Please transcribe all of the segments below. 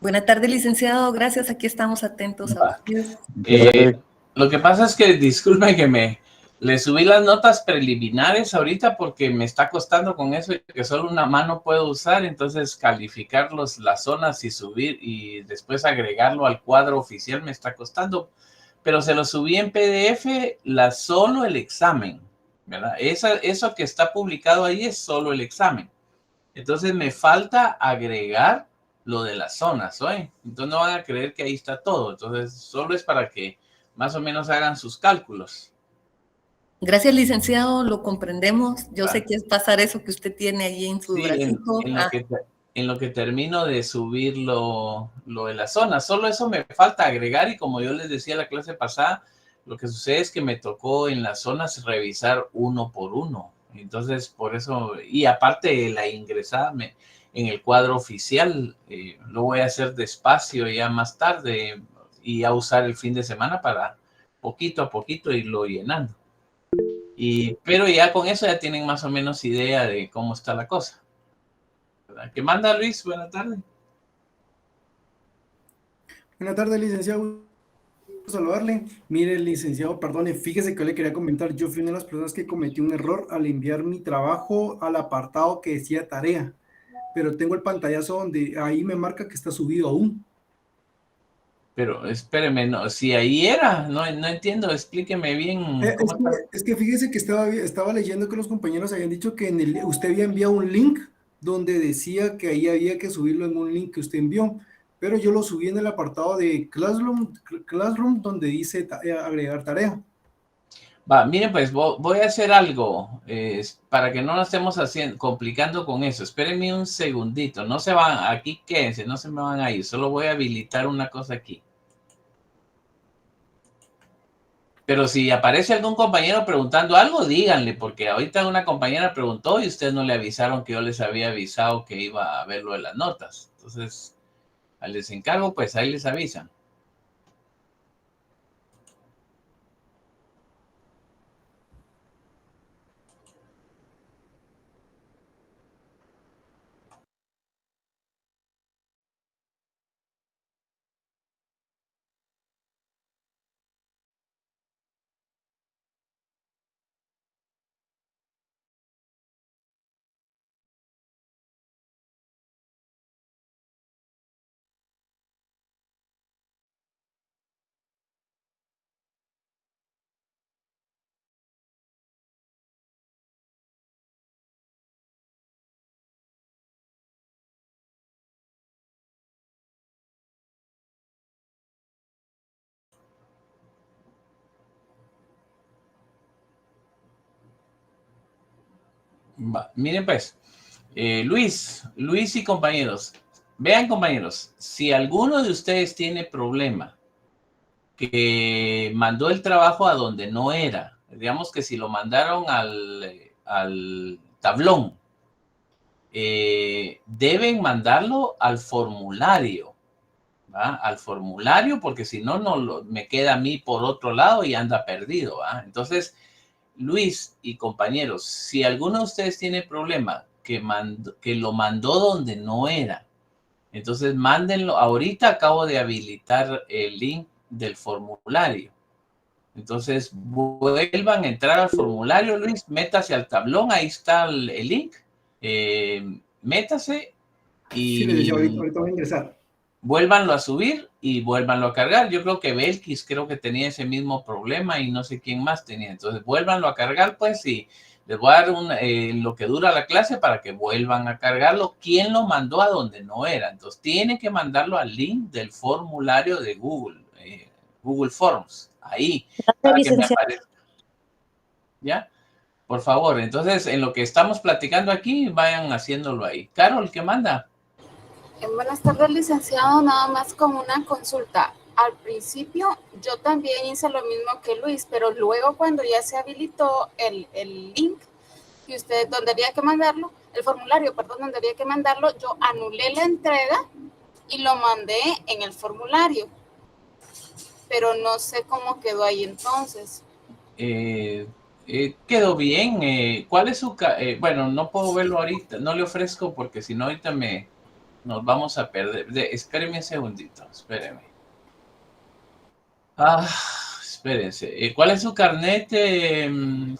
Buenas tardes, licenciado. Gracias. Aquí estamos atentos a ustedes. Lo que pasa es que, disculpe que le subí las notas preliminares ahorita porque me está costando con eso que solo una mano puedo usar, entonces calificar las zonas y subir y después agregarlo al cuadro oficial me está costando, pero se lo subí en PDF, solo el examen, ¿verdad? Eso que está publicado ahí es solo el examen. Entonces me falta agregar lo de las zonas, ¿oye? Entonces no van a creer que ahí está todo. Entonces solo es para que más o menos hagan sus cálculos. Gracias, licenciado. Lo comprendemos. Yo sé que es pasar eso que usted tiene ahí en su bracito. En lo que termino de subir lo de las zonas. Solo eso me falta agregar y como yo les decía la clase pasada, lo que sucede es que me tocó en las zonas revisar uno por uno. Entonces, por eso, y aparte la ingresada en el cuadro oficial, lo voy a hacer despacio ya más tarde y a usar el fin de semana para poquito a poquito irlo llenando. Pero ya con eso ya tienen más o menos idea de cómo está la cosa. ¿Qué manda, Luis? Buenas tardes. Buenas tardes, licenciado. Saludarle. Mire, licenciado, perdone, fíjese que le quería comentar, yo fui una de las personas que cometió un error al enviar mi trabajo al apartado que decía tarea, pero tengo el pantallazo donde ahí me marca que está subido aún. Pero espéreme, no, si ahí era, no entiendo, explíqueme bien. Es que fíjese que estaba leyendo que los compañeros habían dicho que usted había enviado un link donde decía que ahí había que subirlo en un link que usted envió, pero yo lo subí en el apartado de Classroom donde dice agregar tarea. Va, miren, pues voy a hacer algo para que no nos estemos complicando con eso. Espérenme un segundito, no se van, aquí quédense, no se me van a ir, solo voy a habilitar una cosa aquí. Pero si aparece algún compañero preguntando algo, díganle, porque ahorita una compañera preguntó y ustedes no le avisaron que yo les había avisado que iba a ver lo de las notas. Entonces, les encargo, pues ahí les avisan. Va, miren pues, Luis y compañeros, vean compañeros, si alguno de ustedes tiene problema que mandó el trabajo a donde no era, digamos que si lo mandaron al tablón, deben mandarlo al formulario, ¿va? Al formulario, porque si no, me queda a mí por otro lado y anda perdido, ¿va? Entonces, Luis y compañeros, si alguno de ustedes tiene problema que lo mandó donde no era, entonces mándenlo. Ahorita acabo de habilitar el link del formulario. Entonces vuelvan a entrar al formulario, Luis, métase al tablón, ahí está el link. Métase y Sí, ahorita voy a ingresar. Vuélvanlo a subir y vuélvanlo a cargar. Yo creo que Belkis tenía ese mismo problema y no sé quién más tenía. Entonces, vuélvanlo a cargar, pues, y les voy a dar lo que dura la clase para que vuelvan a cargarlo. ¿Quién lo mandó a donde no era? Entonces, tiene que mandarlo al link del formulario de Google, Google Forms. Ahí, para que me aparezca. ¿Ya? Por favor, entonces, en lo que estamos platicando aquí, vayan haciéndolo ahí. Carol, ¿qué manda? Buenas tardes, licenciado. Nada más como una consulta. Al principio yo también hice lo mismo que Luis, pero luego cuando ya se habilitó el link que usted, donde había que mandarlo, el formulario, perdón, donde había que mandarlo, yo anulé la entrega y lo mandé en el formulario. Pero no sé cómo quedó ahí entonces. Quedó bien. ¿Cuál es su...? Bueno, no puedo verlo ahorita, no le ofrezco porque si no ahorita me nos vamos a perder. Espéreme un segundito, espéreme. Espérense. ¿Cuál es su carnet,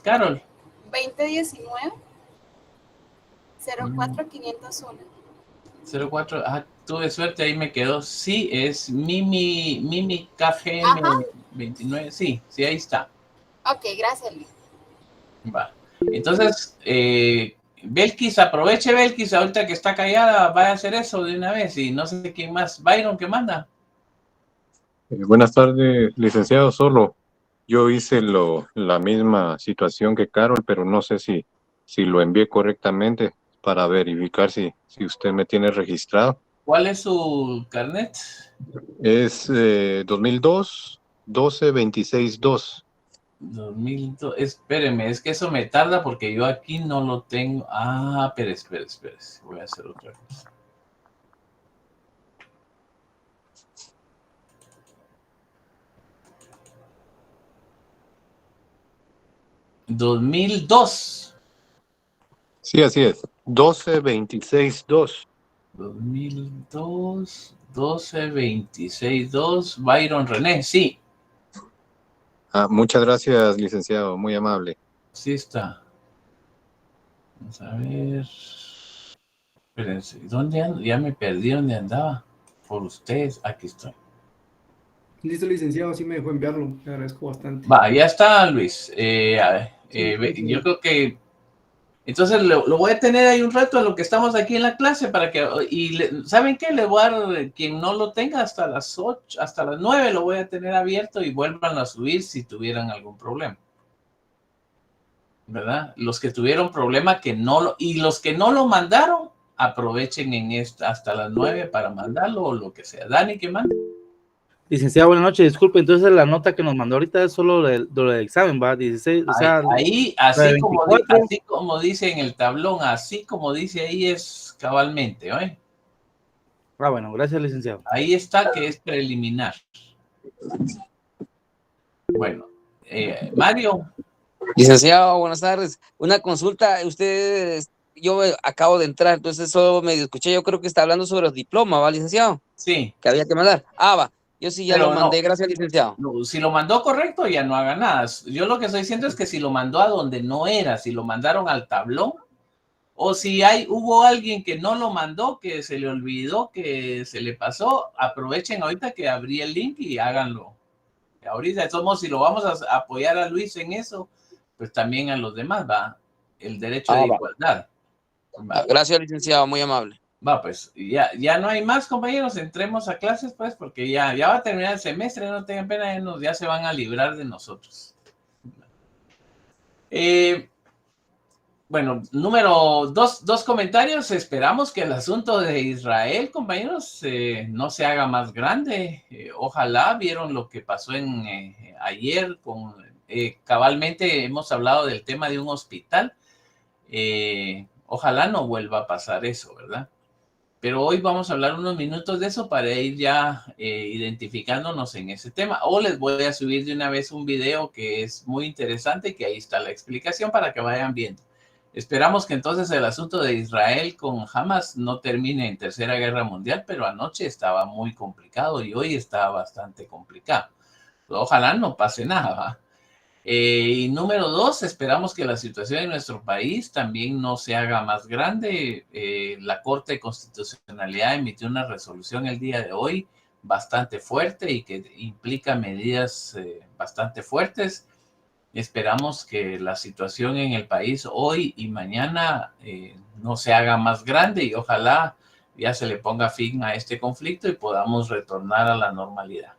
Carol? 2019 04501. 04. Tuve suerte, ahí me quedó. Sí, es Mimi KGM 29. Sí, ahí está. Ok, gracias, Luis. Va. Entonces, Belkis, aproveche Belkis, ahorita que está callada, vaya a hacer eso de una vez. Y no sé quién más. Byron, ¿qué manda? Buenas tardes, licenciado. Solo yo hice la misma situación que Carol, pero no sé si lo envié correctamente para verificar si usted me tiene registrado. ¿Cuál es su carnet? Es 2002 12-26-2. 2002. Espéreme, es que eso me tarda porque yo aquí no lo tengo. Espere. Voy a hacer otra cosa. ¿2002? Sí, así es. 12-26-2. 2002, 12-26-2. Byron René, sí. Muchas gracias, licenciado. Muy amable. Sí está. Vamos a ver. Espérense, ¿dónde ando? Ya me perdí dónde andaba. Por ustedes, aquí estoy. Listo, licenciado, sí me dejó enviarlo. Le agradezco bastante. Ya está, Luis. Sí. Yo creo que entonces lo voy a tener ahí un rato a lo que estamos aquí en la clase para que, ¿saben qué? Le voy a dar, quien no lo tenga hasta las 8, hasta las 9 lo voy a tener abierto y vuelvan a subir si tuvieran algún problema. ¿Verdad? Los que tuvieron problema y los que no lo mandaron, aprovechen hasta las 9 para mandarlo o lo que sea. Dani, ¿qué manda? Licenciado, buenas noches. Disculpe, entonces la nota que nos mandó ahorita es solo del examen, ¿va? 16, o sea... Ahí, así como dice en el tablón, así como dice ahí es cabalmente, ¿eh? Bueno, gracias, licenciado. Ahí está que es preliminar. Bueno, Mario. Licenciado, buenas tardes. Una consulta, yo acabo de entrar, entonces solo medio escuché, yo creo que está hablando sobre los diplomas, ¿va, licenciado? Sí. Que había que mandar. Va. Yo sí ya lo mandé, gracias, licenciado. No, si lo mandó correcto, ya no haga nada. Yo lo que estoy diciendo es que si lo mandó a donde no era, si lo mandaron al tablón, o si hubo alguien que no lo mandó, que se le olvidó, que se le pasó, aprovechen ahorita que abrí el link y háganlo. Ahorita somos, si lo vamos a apoyar a Luis en eso, pues también a los demás, va. El derecho de igualdad. Gracias, licenciado, muy amable. Pues ya no hay más, compañeros, entremos a clases, pues, porque ya va a terminar el semestre, no tengan pena, ya se van a librar de nosotros. Bueno, número dos comentarios. Esperamos que el asunto de Israel, compañeros, no se haga más grande. Ojalá vieron lo que pasó ayer. Cabalmente hemos hablado del tema de un hospital. Ojalá no vuelva a pasar eso, ¿verdad? Pero hoy vamos a hablar unos minutos de eso para ir ya identificándonos en ese tema. O les voy a subir de una vez un video que es muy interesante, que ahí está la explicación para que vayan viendo. Esperamos que entonces el asunto de Israel con Hamas no termine en Tercera Guerra Mundial, pero anoche estaba muy complicado y hoy está bastante complicado. Ojalá no pase nada. Y número 2, esperamos que la situación en nuestro país también no se haga más grande. La Corte de Constitucionalidad emitió una resolución el día de hoy bastante fuerte y que implica medidas bastante fuertes. Esperamos que la situación en el país hoy y mañana no se haga más grande y ojalá ya se le ponga fin a este conflicto y podamos retornar a la normalidad.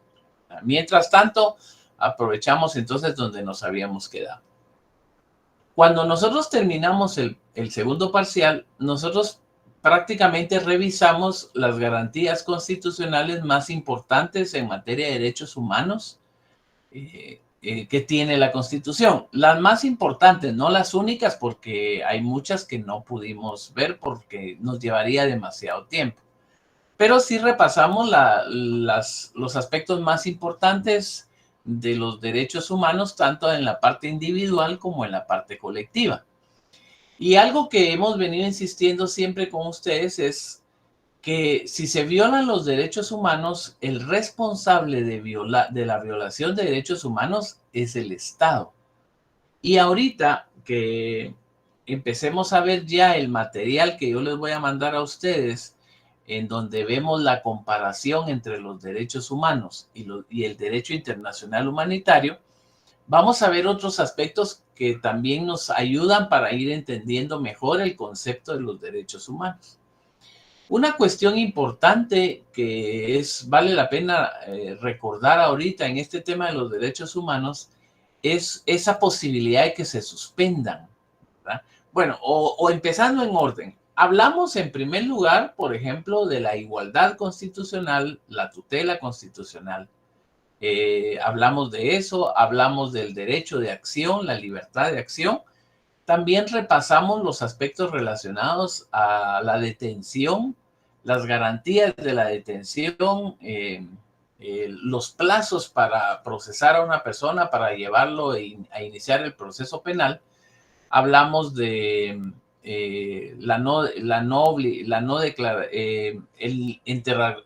Mientras tanto, aprovechamos entonces donde nos habíamos quedado. Cuando nosotros terminamos el segundo parcial, nosotros prácticamente revisamos las garantías constitucionales más importantes en materia de derechos humanos que tiene la Constitución. Las más importantes, no las únicas, porque hay muchas que no pudimos ver porque nos llevaría demasiado tiempo. Pero sí repasamos los aspectos más importantes de los derechos humanos, tanto en la parte individual como en la parte colectiva. Y algo que hemos venido insistiendo siempre con ustedes es que si se violan los derechos humanos, el responsable de la violación de derechos humanos es el Estado. Y ahorita que empecemos a ver ya el material que yo les voy a mandar a ustedes, en donde vemos la comparación entre los derechos humanos y el derecho internacional humanitario, vamos a ver otros aspectos que también nos ayudan para ir entendiendo mejor el concepto de los derechos humanos. Una cuestión importante que vale la pena recordar ahorita en este tema de los derechos humanos es esa posibilidad de que se suspendan, ¿verdad? Bueno, o empezando en orden. Hablamos en primer lugar, por ejemplo, de la igualdad constitucional, la tutela constitucional. Hablamos de eso, hablamos del derecho de acción, la libertad de acción. También repasamos los aspectos relacionados a la detención, las garantías de la detención, los plazos para procesar a una persona, para llevarlo a iniciar el proceso penal. Hablamos de el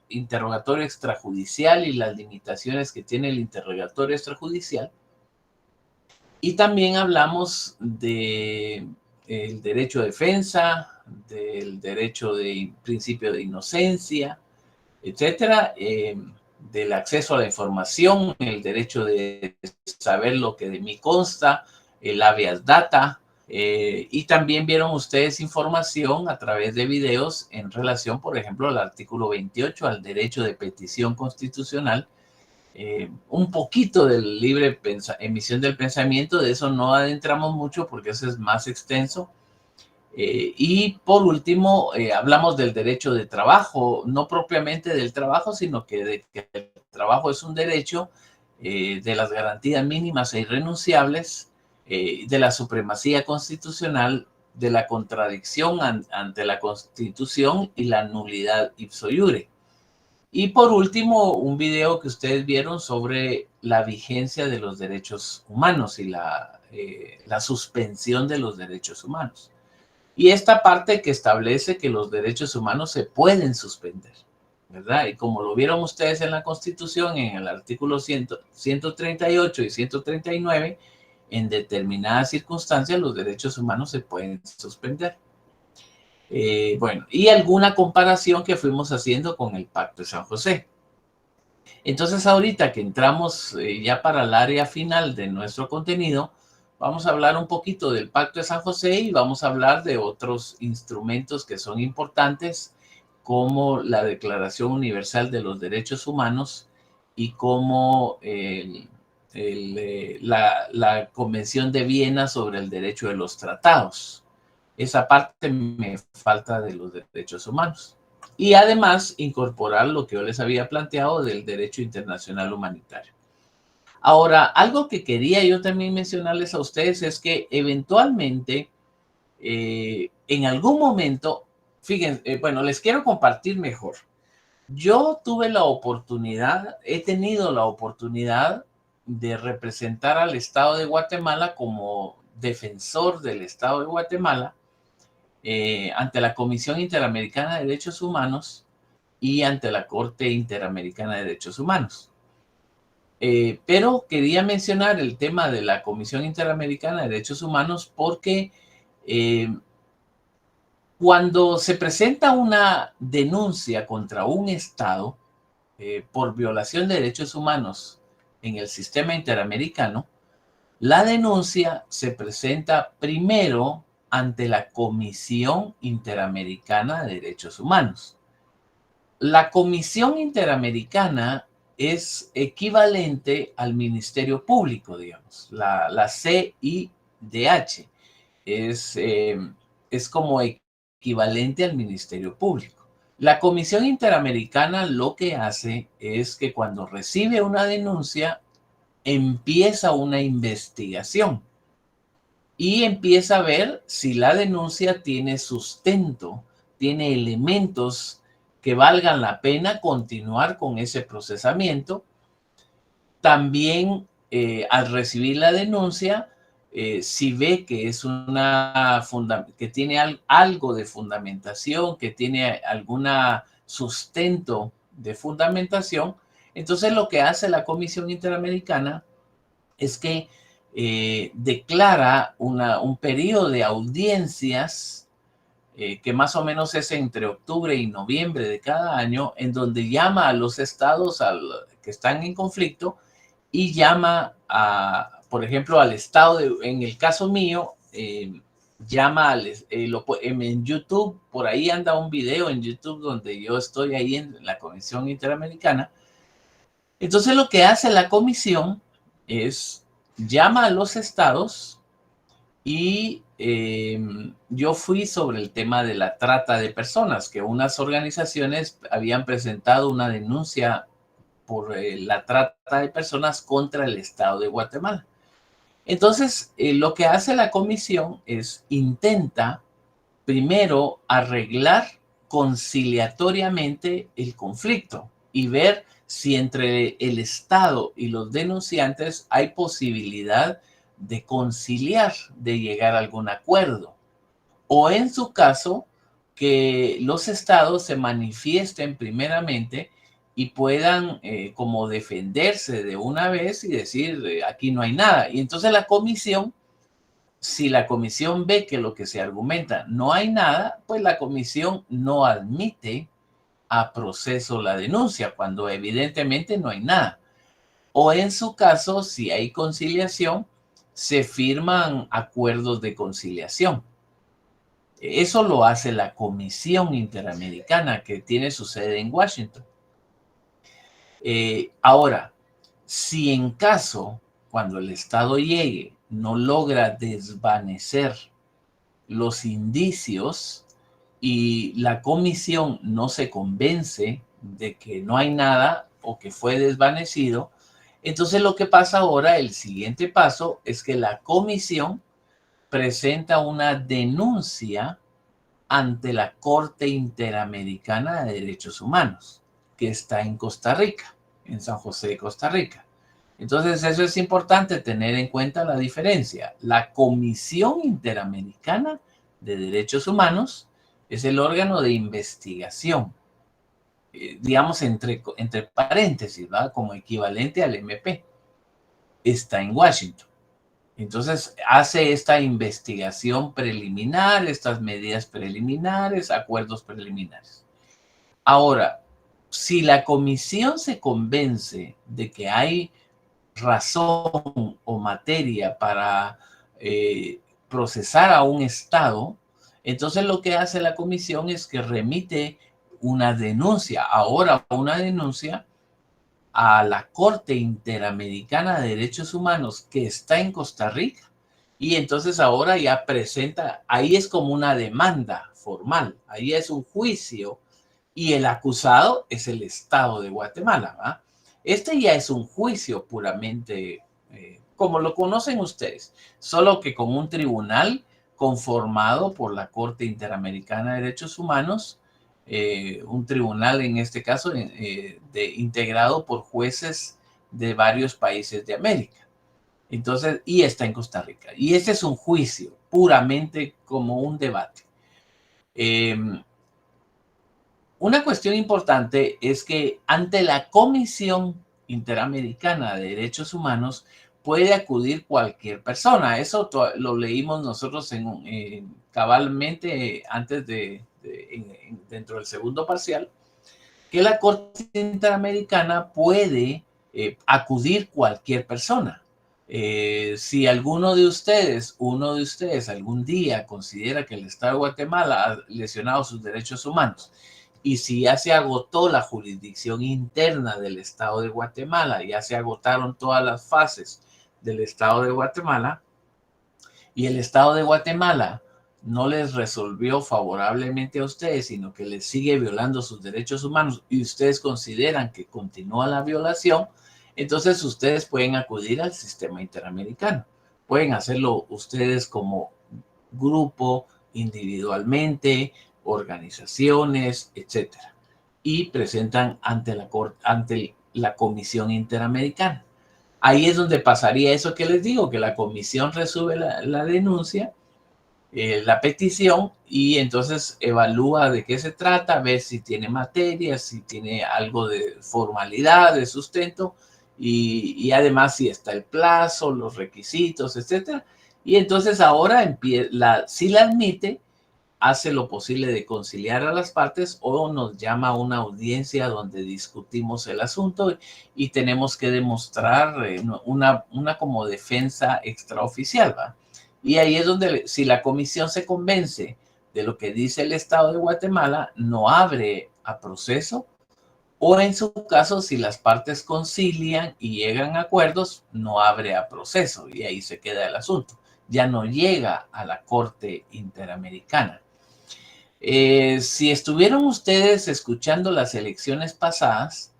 interrogatorio extrajudicial y las limitaciones que tiene el interrogatorio extrajudicial. Y también hablamos del derecho de defensa, del derecho de principio de inocencia, etcétera, del acceso a la información, el derecho de saber lo que de mí consta, el habeas data, y también vieron ustedes información a través de videos en relación, por ejemplo, al artículo 28, al derecho de petición constitucional, un poquito del libre emisión del pensamiento. De eso no adentramos mucho porque eso es más extenso. Y por último, hablamos del derecho de trabajo, no propiamente del trabajo, sino que el trabajo es un derecho, de las garantías mínimas e irrenunciables, de la supremacía constitucional, de la contradicción ante la Constitución y la nulidad ipso iure. Y por último, un video que ustedes vieron sobre la vigencia de los derechos humanos y la suspensión de los derechos humanos. Y esta parte que establece que los derechos humanos se pueden suspender, ¿verdad? Y como lo vieron ustedes en la Constitución, en el artículo 138 y 139, en determinadas circunstancias los derechos humanos se pueden suspender. Bueno, y alguna comparación que fuimos haciendo con el Pacto de San José. Entonces, ahorita que entramos ya para el área final de nuestro contenido, vamos a hablar un poquito del Pacto de San José y vamos a hablar de otros instrumentos que son importantes, como la Declaración Universal de los Derechos Humanos y como la Convención de Viena sobre el Derecho de los Tratados. Esa parte me falta de los derechos humanos. Y además incorporar lo que yo les había planteado del derecho internacional humanitario. Ahora, algo que quería yo también mencionarles a ustedes es que eventualmente, en algún momento, fíjense, bueno, les quiero compartir mejor. Yo he tenido la oportunidad de representar al Estado de Guatemala como defensor del Estado de Guatemala ante la Comisión Interamericana de Derechos Humanos y ante la Corte Interamericana de Derechos Humanos. Pero quería mencionar el tema de la Comisión Interamericana de Derechos Humanos porque cuando se presenta una denuncia contra un Estado por violación de derechos humanos en el sistema interamericano, la denuncia se presenta primero ante la Comisión Interamericana de Derechos Humanos. La Comisión Interamericana es equivalente al Ministerio Público, digamos, la CIDH. Es como equivalente al Ministerio Público. La Comisión Interamericana lo que hace es que cuando recibe una denuncia, empieza una investigación y empieza a ver si la denuncia tiene sustento, tiene elementos que valgan la pena continuar con ese procesamiento. También al recibir la denuncia, si ve que es que tiene algo de fundamentación, que tiene alguna sustento de fundamentación, entonces lo que hace la Comisión Interamericana es que declara un periodo de audiencias que más o menos es entre octubre y noviembre de cada año, en donde llama a los estados que están en conflicto y llama por ejemplo, al estado, en el caso mío, llama en YouTube, por ahí anda un video en YouTube donde yo estoy ahí en la Comisión Interamericana. Entonces lo que hace la comisión es llama a los estados y yo fui sobre el tema de la trata de personas, que unas organizaciones habían presentado una denuncia por la trata de personas contra el estado de Guatemala. Entonces, lo que hace la comisión es intenta primero arreglar conciliatoriamente el conflicto y ver si entre el Estado y los denunciantes hay posibilidad de conciliar, de llegar a algún acuerdo. O en su caso, que los estados se manifiesten primeramente y puedan como defenderse de una vez y decir, aquí no hay nada. Y entonces la comisión, si la comisión ve que lo que se argumenta no hay nada, pues la comisión no admite a proceso la denuncia, cuando evidentemente no hay nada. O en su caso, si hay conciliación, se firman acuerdos de conciliación. Eso lo hace la Comisión Interamericana, que tiene su sede en Washington. Ahora, si en caso, cuando el Estado llegue, no logra desvanecer los indicios y la comisión no se convence de que no hay nada o que fue desvanecido, entonces lo que pasa ahora, el siguiente paso, es que la comisión presenta una denuncia ante la Corte Interamericana de Derechos Humanos, que está en Costa Rica, en San José de Costa Rica. Entonces, eso es importante tener en cuenta la diferencia. La Comisión Interamericana de Derechos Humanos es el órgano de investigación, digamos entre paréntesis, ¿verdad? Como equivalente al MP. Está en Washington. Entonces, hace esta investigación preliminar, estas medidas preliminares, acuerdos preliminares. Ahora, si la comisión se convence de que hay razón o materia para procesar a un Estado, entonces lo que hace la comisión es que remite una denuncia, ahora una denuncia a la Corte Interamericana de Derechos Humanos que está en Costa Rica, y entonces ahora ya presenta, ahí es como una demanda formal, ahí es un juicio y el acusado es el Estado de Guatemala, ¿va? Este ya es un juicio puramente como lo conocen ustedes, solo que con un tribunal conformado por la Corte Interamericana de Derechos Humanos, un tribunal en este caso integrado por jueces de varios países de América. Entonces, y está en Costa Rica. Y este es un juicio puramente como un debate. Una cuestión importante es que ante la Comisión Interamericana de Derechos Humanos puede acudir cualquier persona. Eso lo leímos nosotros cabalmente antes dentro del segundo parcial, que la Corte Interamericana puede acudir cualquier persona. Si uno de ustedes algún día considera que el Estado de Guatemala ha lesionado sus derechos humanos, y si ya se agotó la jurisdicción interna del Estado de Guatemala, ya se agotaron todas las fases del Estado de Guatemala, y el Estado de Guatemala no les resolvió favorablemente a ustedes, sino que les sigue violando sus derechos humanos, y ustedes consideran que continúa la violación, entonces ustedes pueden acudir al sistema interamericano. Pueden hacerlo ustedes como grupo, individualmente, organizaciones, etcétera, y presentan ante la Comisión Interamericana. Ahí es donde pasaría eso que les digo, que la comisión resuelve la denuncia, la petición y entonces evalúa de qué se trata, ver si tiene materia, si tiene algo de formalidad, de sustento y además si está el plazo, los requisitos, etcétera. Y entonces ahora si la admite, hace lo posible de conciliar a las partes o nos llama a una audiencia donde discutimos el asunto y tenemos que demostrar una como defensa extraoficial, ¿va? Y ahí es donde si la comisión se convence de lo que dice el Estado de Guatemala, no abre a proceso, o en su caso, si las partes concilian y llegan a acuerdos, no abre a proceso y ahí se queda el asunto. Ya no llega a la Corte Interamericana. Si estuvieron ustedes escuchando las elecciones pasadas,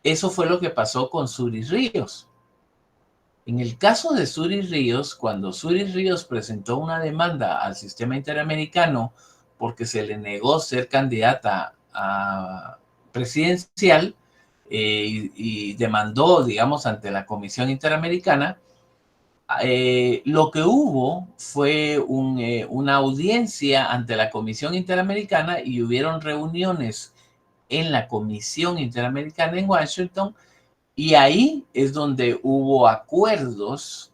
eso fue lo que pasó con Suri Ríos. En el caso de Suri Ríos, cuando Suri Ríos presentó una demanda al sistema interamericano porque se le negó ser candidata a presidencial y demandó, digamos, ante la Comisión Interamericana, lo que hubo fue una audiencia ante la Comisión Interamericana y hubieron reuniones en la Comisión Interamericana en Washington y ahí es donde hubo acuerdos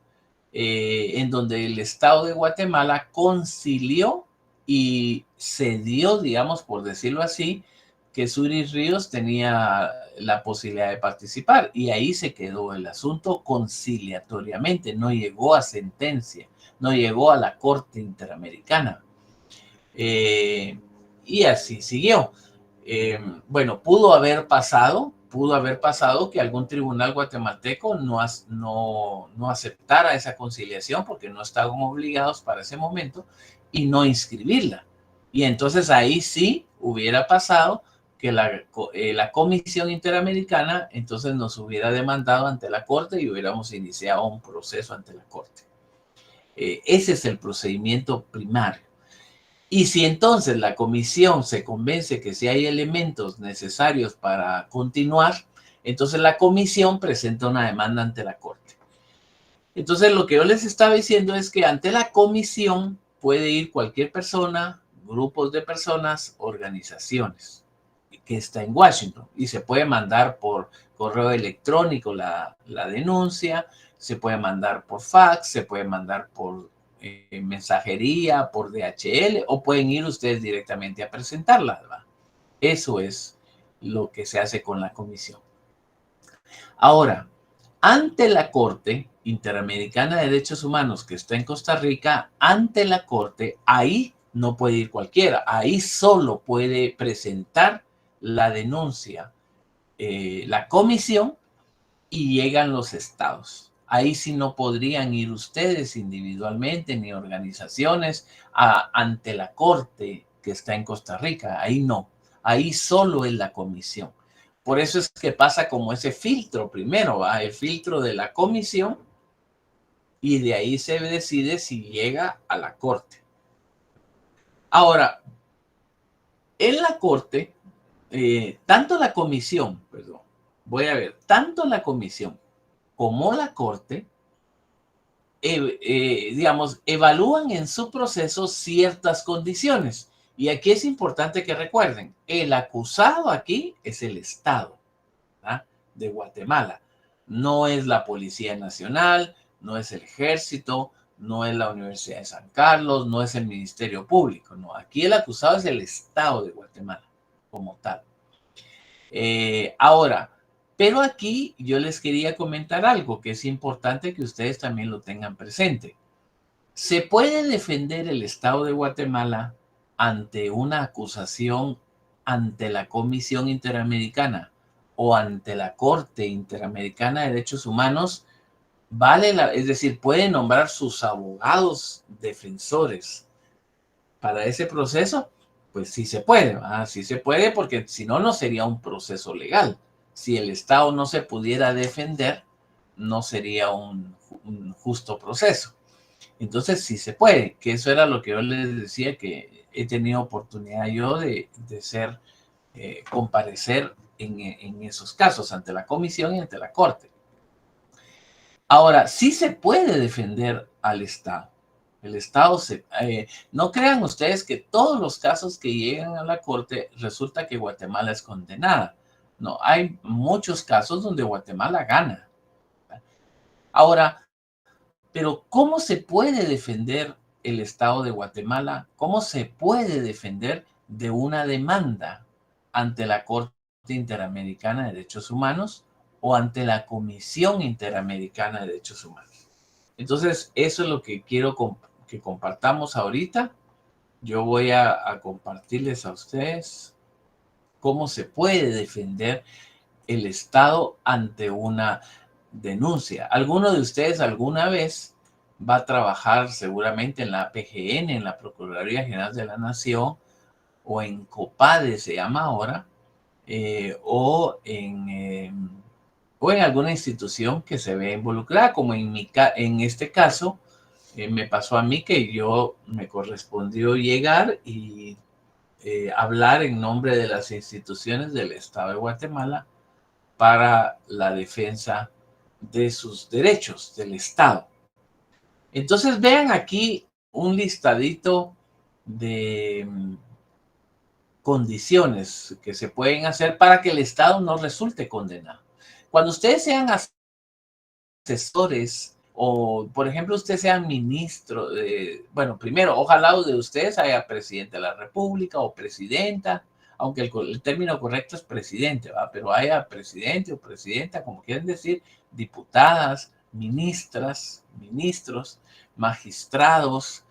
en donde el Estado de Guatemala concilió y cedió, digamos, por decirlo así, que Suri Ríos tenía la posibilidad de participar y ahí se quedó el asunto conciliatoriamente, no llegó a sentencia, no llegó a la Corte Interamericana. Y así siguió. Bueno, pudo haber pasado que algún tribunal guatemalteco no aceptara esa conciliación porque no estaban obligados para ese momento y no inscribirla. Y entonces ahí sí hubiera pasado que la Comisión Interamericana entonces nos hubiera demandado ante la Corte y hubiéramos iniciado un proceso ante la Corte. Ese es el procedimiento primario. Y si entonces la comisión se convence que sí hay elementos necesarios para continuar, entonces la comisión presenta una demanda ante la Corte. Entonces lo que yo les estaba diciendo es que ante la comisión puede ir cualquier persona, grupos de personas, organizaciones que está en Washington y se puede mandar por correo electrónico la denuncia, se puede mandar por fax, se puede mandar por mensajería, por DHL o pueden ir ustedes directamente a presentarla, ¿verdad? Eso es lo que se hace con la comisión. Ahora, ante la Corte Interamericana de Derechos Humanos que está en Costa Rica, ante la Corte, ahí no puede ir cualquiera, ahí solo puede presentar la denuncia la comisión y llegan los estados. Ahí sí no podrían ir ustedes individualmente ni organizaciones ante la Corte que está en Costa Rica. Ahí no, ahí solo es la comisión. Por eso es que pasa como ese filtro primero, ¿va? El filtro de la comisión y de ahí se decide si llega a la Corte. Ahora, en la Corte, tanto la comisión como la Corte, digamos, evalúan en su proceso ciertas condiciones. Y aquí es importante que recuerden, el acusado aquí es el Estado, ¿verdad?, de Guatemala. No es la Policía Nacional, no es el Ejército, no es la Universidad de San Carlos, no es el Ministerio Público. No, aquí el acusado es el Estado de Guatemala como tal. Ahora, pero aquí yo les quería comentar algo que es importante que ustedes también lo tengan presente. ¿Se puede defender el Estado de Guatemala ante una acusación ante la Comisión Interamericana o ante la Corte Interamericana de Derechos Humanos? Es decir, puede nombrar sus abogados defensores para ese proceso. Pues sí se puede, sí se puede, porque si no, no sería un proceso legal. Si el Estado no se pudiera defender, no sería un justo proceso. Entonces sí se puede, que eso era lo que yo les decía, que he tenido oportunidad yo de comparecer en esos casos ante la comisión y ante la Corte. Ahora, sí se puede defender al Estado. El Estado no crean ustedes que todos los casos que llegan a la corte resulta que Guatemala es condenada. No, hay muchos casos donde Guatemala gana. Ahora, pero ¿cómo se puede defender el Estado de Guatemala? ¿Cómo se puede defender de una demanda ante la Corte Interamericana de Derechos Humanos o ante la Comisión Interamericana de Derechos Humanos? Entonces, eso es lo que quiero que compartamos ahorita. Yo voy a compartirles a ustedes cómo se puede defender el Estado ante una denuncia. ¿Alguno de ustedes alguna vez va a trabajar seguramente en la PGN, en la Procuraduría General de la Nación, o en COPADE se llama ahora, o en alguna institución que se ve involucrada, como en este caso, me pasó a mí que me correspondió llegar y hablar en nombre de las instituciones del Estado de Guatemala para la defensa de sus derechos del Estado. Entonces vean aquí un listadito de condiciones que se pueden hacer para que el Estado no resulte condenado. Cuando ustedes sean asesores o, por ejemplo, usted sea ministro, bueno, primero, ojalá de ustedes haya presidente de la República o presidenta, aunque el término correcto es presidente, ¿va? Pero haya presidente o presidenta, como quieren decir, diputadas, ministras, ministros, magistrados,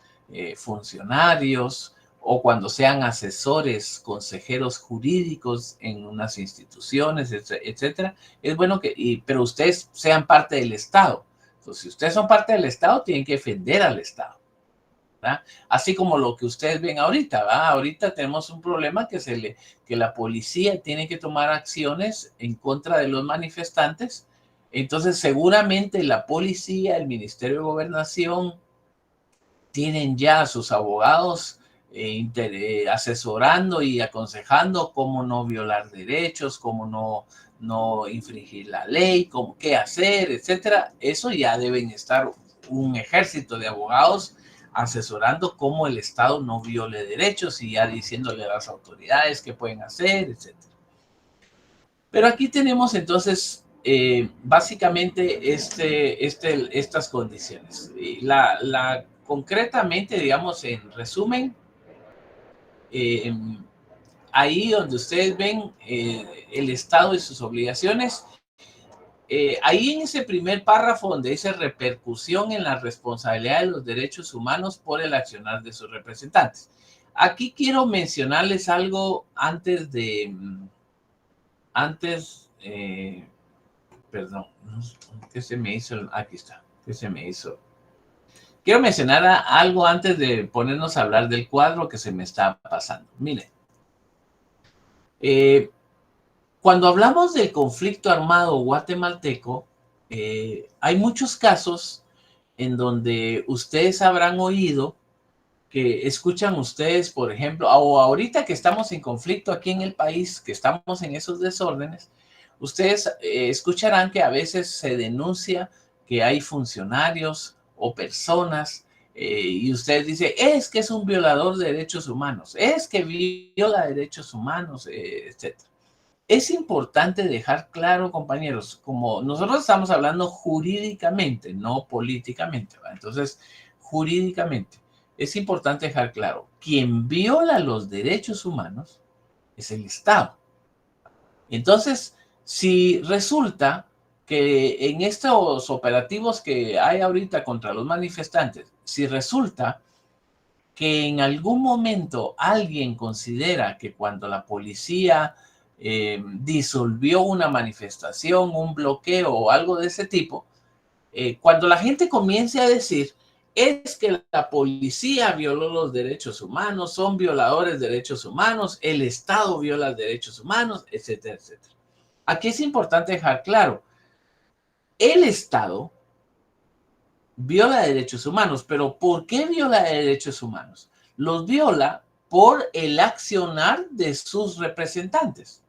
funcionarios, o cuando sean asesores, consejeros jurídicos en unas instituciones, etcétera. Es bueno pero ustedes sean parte del Estado. Entonces, si ustedes son parte del Estado, tienen que defender al Estado, ¿verdad? Así como lo que ustedes ven ahorita, ¿verdad? Ahorita tenemos un problema que la policía tiene que tomar acciones en contra de los manifestantes. Entonces, seguramente la policía, el Ministerio de Gobernación, tienen ya a sus abogados asesorando y aconsejando cómo no violar derechos, cómo no infringir la ley, qué hacer, etcétera. Eso ya deben estar un ejército de abogados asesorando cómo el Estado no viole derechos y ya diciéndole a las autoridades qué pueden hacer, etcétera. Pero aquí tenemos entonces básicamente estas condiciones. Concretamente, digamos, en resumen, ahí donde ustedes ven el Estado y sus obligaciones, ahí en ese primer párrafo donde dice repercusión en la responsabilidad de los derechos humanos por el accionar de sus representantes. Aquí quiero mencionarles algo perdón, ¿qué se me hizo? Aquí está, ¿qué se me hizo? Quiero mencionar algo antes de ponernos a hablar del cuadro que se me está pasando. Miren, cuando hablamos del conflicto armado guatemalteco, hay muchos casos en donde ustedes habrán oído que escuchan ustedes, por ejemplo, o ahorita que estamos en conflicto aquí en el país, que estamos en esos desórdenes, ustedes escucharán que a veces se denuncia que hay funcionarios o personas y ustedes dicen, es que es un violador de derechos humanos, es que viola derechos humanos, etc. Es importante dejar claro, compañeros, como nosotros estamos hablando jurídicamente, no políticamente, ¿va? Entonces, jurídicamente, es importante dejar claro, quien viola los derechos humanos es el Estado. Entonces, si resulta que en estos operativos que hay ahorita contra los manifestantes, si resulta que en algún momento alguien considera que cuando la policía disolvió una manifestación, un bloqueo o algo de ese tipo, cuando la gente comience a decir es que la policía violó los derechos humanos, son violadores de derechos humanos, el Estado viola los derechos humanos, etcétera, etcétera. Aquí es importante dejar claro, el Estado viola derechos humanos, pero ¿por qué viola derechos humanos? Los viola por el accionar de sus representantes.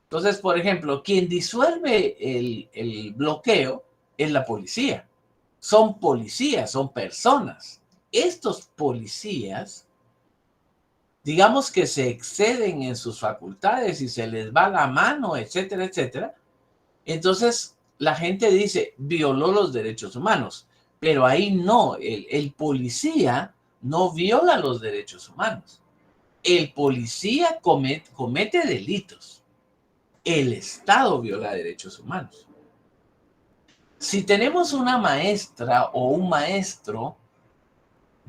Entonces, por ejemplo, quien disuelve el bloqueo es la policía. Son policías, son personas. estos policías, digamos que se exceden en sus facultades y se les va la mano, etcétera, etcétera, entonces la gente dice, violó los derechos humanos. Pero ahí no, el policía no viola los derechos humanos. El policía comete delitos. El Estado viola derechos humanos. Si tenemos una maestra o un maestro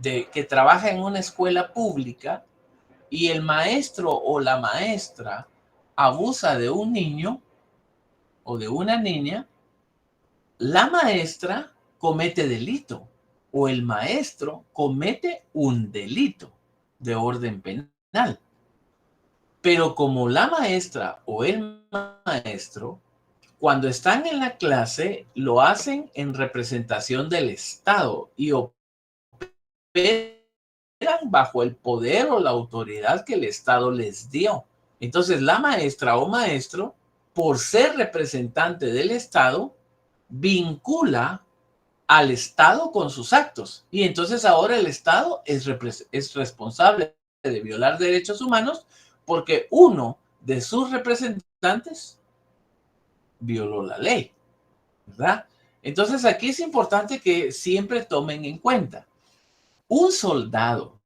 que trabaja en una escuela pública y el maestro o la maestra abusa de un niño o de una niña, la maestra comete delito o el maestro comete un delito de orden penal. Pero como la maestra o el maestro, cuando están en la clase, lo hacen en representación del Estado y operan bajo el poder o la autoridad que el Estado les dio. Entonces, la maestra o maestro, por ser representante del Estado, vincula al Estado con sus actos. Y entonces ahora el Estado es responsable de violar derechos humanos porque uno de sus representantes violó la ley, ¿verdad? Entonces aquí es importante que siempre tomen en cuenta, un soldado,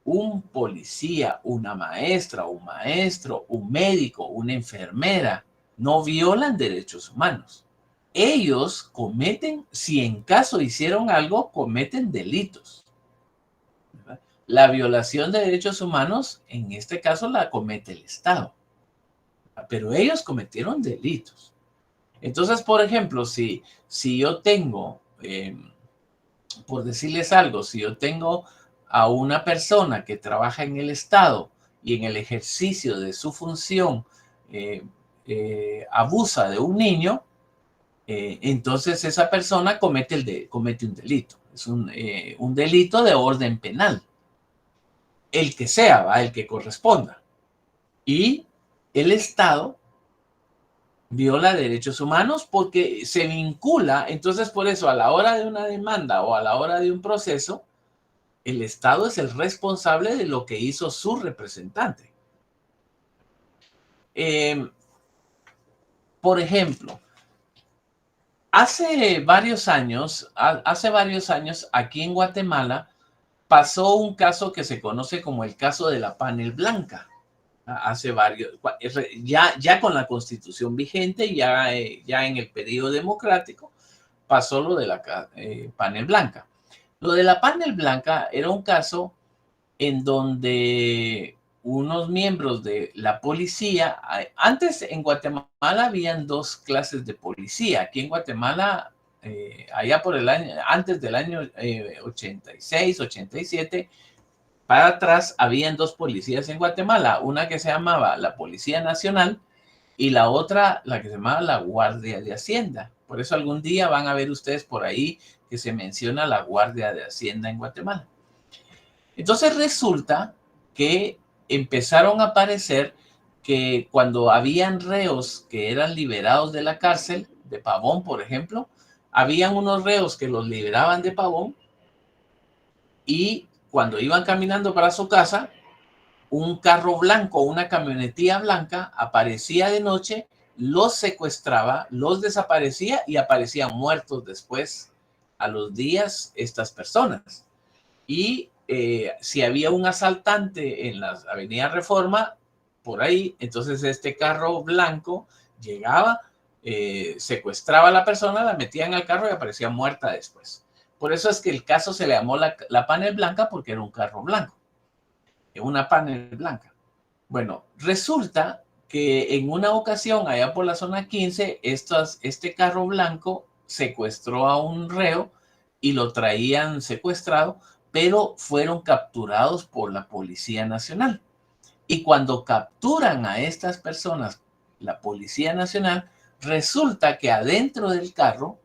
un policía, una maestra, un maestro, un médico, una enfermera, no violan derechos humanos. Ellos cometen, si en caso hicieron algo, cometen delitos, ¿verdad? La violación de derechos humanos, en este caso, la comete el Estado. Pero ellos cometieron delitos. Entonces, por ejemplo, si yo tengo, por decirles algo, si yo tengo a una persona que trabaja en el Estado y en el ejercicio de su función abusa de un niño, entonces esa persona comete un delito. Es un delito de orden penal. El que sea, ¿va? El que corresponda. Y el Estado viola derechos humanos porque se vincula, entonces por eso a la hora de una demanda o a la hora de un proceso, el Estado es el responsable de lo que hizo su representante. Por ejemplo, hace varios años aquí en Guatemala pasó un caso que se conoce como el caso de la Panel Blanca. Hace varios, ya con la Constitución vigente, ya en el periodo democrático, pasó lo de la Panel Blanca. Lo de la Panel Blanca era un caso en donde unos miembros de la policía, antes en Guatemala habían dos clases de policía. Aquí en Guatemala, allá por antes del año 86, 87, para atrás habían dos policías en Guatemala, una que se llamaba la Policía Nacional y la otra, la que se llamaba la Guardia de Hacienda. Por eso algún día van a ver ustedes por ahí que se menciona la Guardia de Hacienda en Guatemala. Entonces resulta que empezaron a aparecer que cuando habían reos que eran liberados de la cárcel, de Pavón, por ejemplo, habían unos reos que los liberaban de Pavón y cuando iban caminando para su casa, un carro blanco, una camionetilla blanca aparecía de noche, los secuestraba, los desaparecía y aparecían muertos después a los días estas personas. Y si había un asaltante en la Avenida Reforma, por ahí, entonces este carro blanco llegaba, secuestraba a la persona, la metía en el carro y aparecía muerta después. Por eso es que el caso se le llamó la Panel Blanca, porque era un carro blanco, una Panel Blanca. Bueno, resulta que en una ocasión, allá por la zona 15, este carro blanco secuestró a un reo y lo traían secuestrado, pero fueron capturados por la Policía Nacional. Y cuando capturan a estas personas, la Policía Nacional, resulta que adentro del carro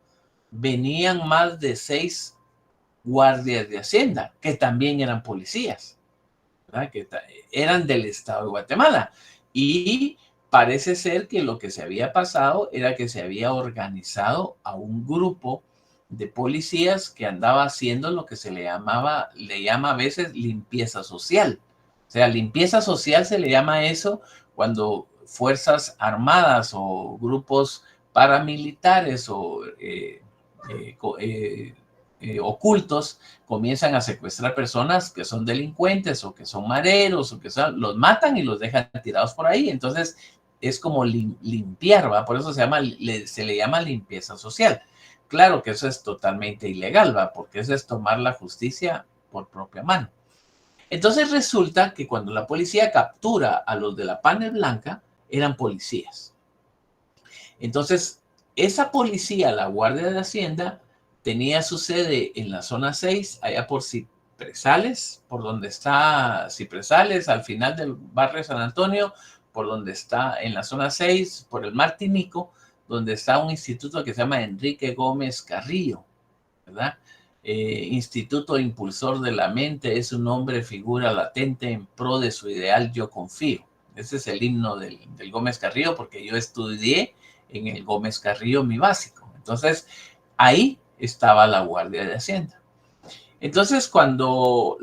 venían más de 6 guardias de Hacienda, que también eran policías, ¿verdad? Que eran del Estado de Guatemala. Y parece ser que lo que se había pasado era que se había organizado a un grupo de policías que andaba haciendo lo que se le llama a veces limpieza social. O sea, limpieza social se le llama a eso cuando fuerzas armadas o grupos paramilitares o ocultos comienzan a secuestrar personas que son delincuentes o que son mareros o que los matan y los dejan tirados por ahí. Entonces es como limpiar, ¿va? Por eso se le llama limpieza social. Claro que eso es totalmente ilegal, ¿va? Porque eso es tomar la justicia por propia mano. Entonces resulta que cuando la policía captura a los de la Panel Blanca, eran policías. Entonces, esa policía, la Guardia de Hacienda, tenía su sede en la zona 6, allá por Cipresales, por donde está Cipresales, al final del barrio San Antonio, por donde está en la zona 6, por el Martinico, donde está un instituto que se llama Enrique Gómez Carrillo, ¿verdad? Instituto Impulsor de la Mente, es un hombre, figura latente en pro de su ideal Yo Confío. Ese es el himno del Gómez Carrillo, porque yo estudié en el Gómez Carrillo mi básico. Entonces, ahí estaba la Guardia de Hacienda. Entonces, cuando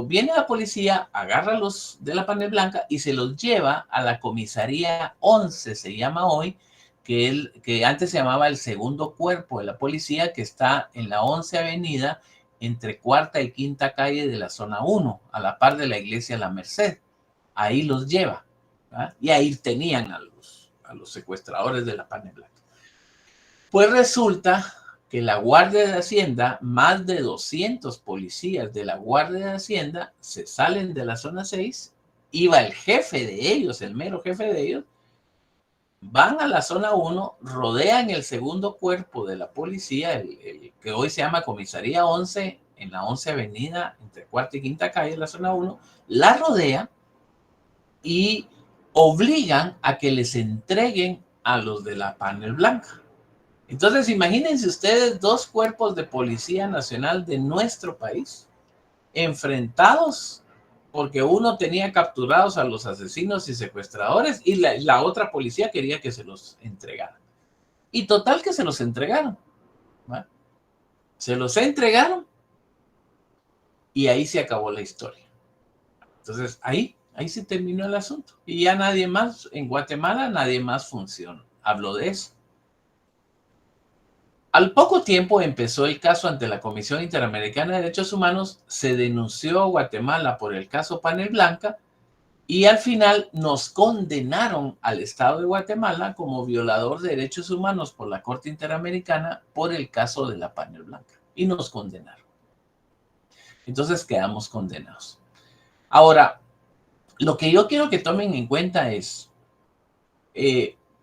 viene la policía, agarra a los de la Panel Blanca y se los lleva a la comisaría 11, se llama hoy, que antes se llamaba el segundo cuerpo de la policía, que está en la 11 Avenida, entre cuarta y quinta calle de la zona 1, a la par de la iglesia La Merced. Ahí los lleva, ¿verdad? Y ahí tenían a los secuestradores de la Panel Blanca. Pues resulta que la Guardia de Hacienda, más de 200 policías de la Guardia de Hacienda se salen de la zona 6, iba el jefe de ellos, el mero jefe de ellos, van a la zona 1, rodean el segundo cuerpo de la policía, el que hoy se llama Comisaría 11, en la 11 Avenida, entre cuarta y quinta calle de la zona 1, la rodean y obligan a que les entreguen a los de la Panel Blanca. Entonces, imagínense ustedes 2 cuerpos de Policía Nacional de nuestro país enfrentados porque uno tenía capturados a los asesinos y secuestradores y la otra policía quería que se los entregaran. Y total que se los entregaron, ¿va? Se los entregaron y ahí se acabó la historia. Entonces, ahí se terminó el asunto. Y ya nadie más, en Guatemala, nadie más habló de eso. Al poco tiempo empezó el caso ante la Comisión Interamericana de Derechos Humanos, se denunció a Guatemala por el caso Panel Blanca y al final nos condenaron al Estado de Guatemala como violador de derechos humanos por la Corte Interamericana por el caso de la Panel Blanca y nos condenaron. Entonces quedamos condenados. Ahora, lo que yo quiero que tomen en cuenta es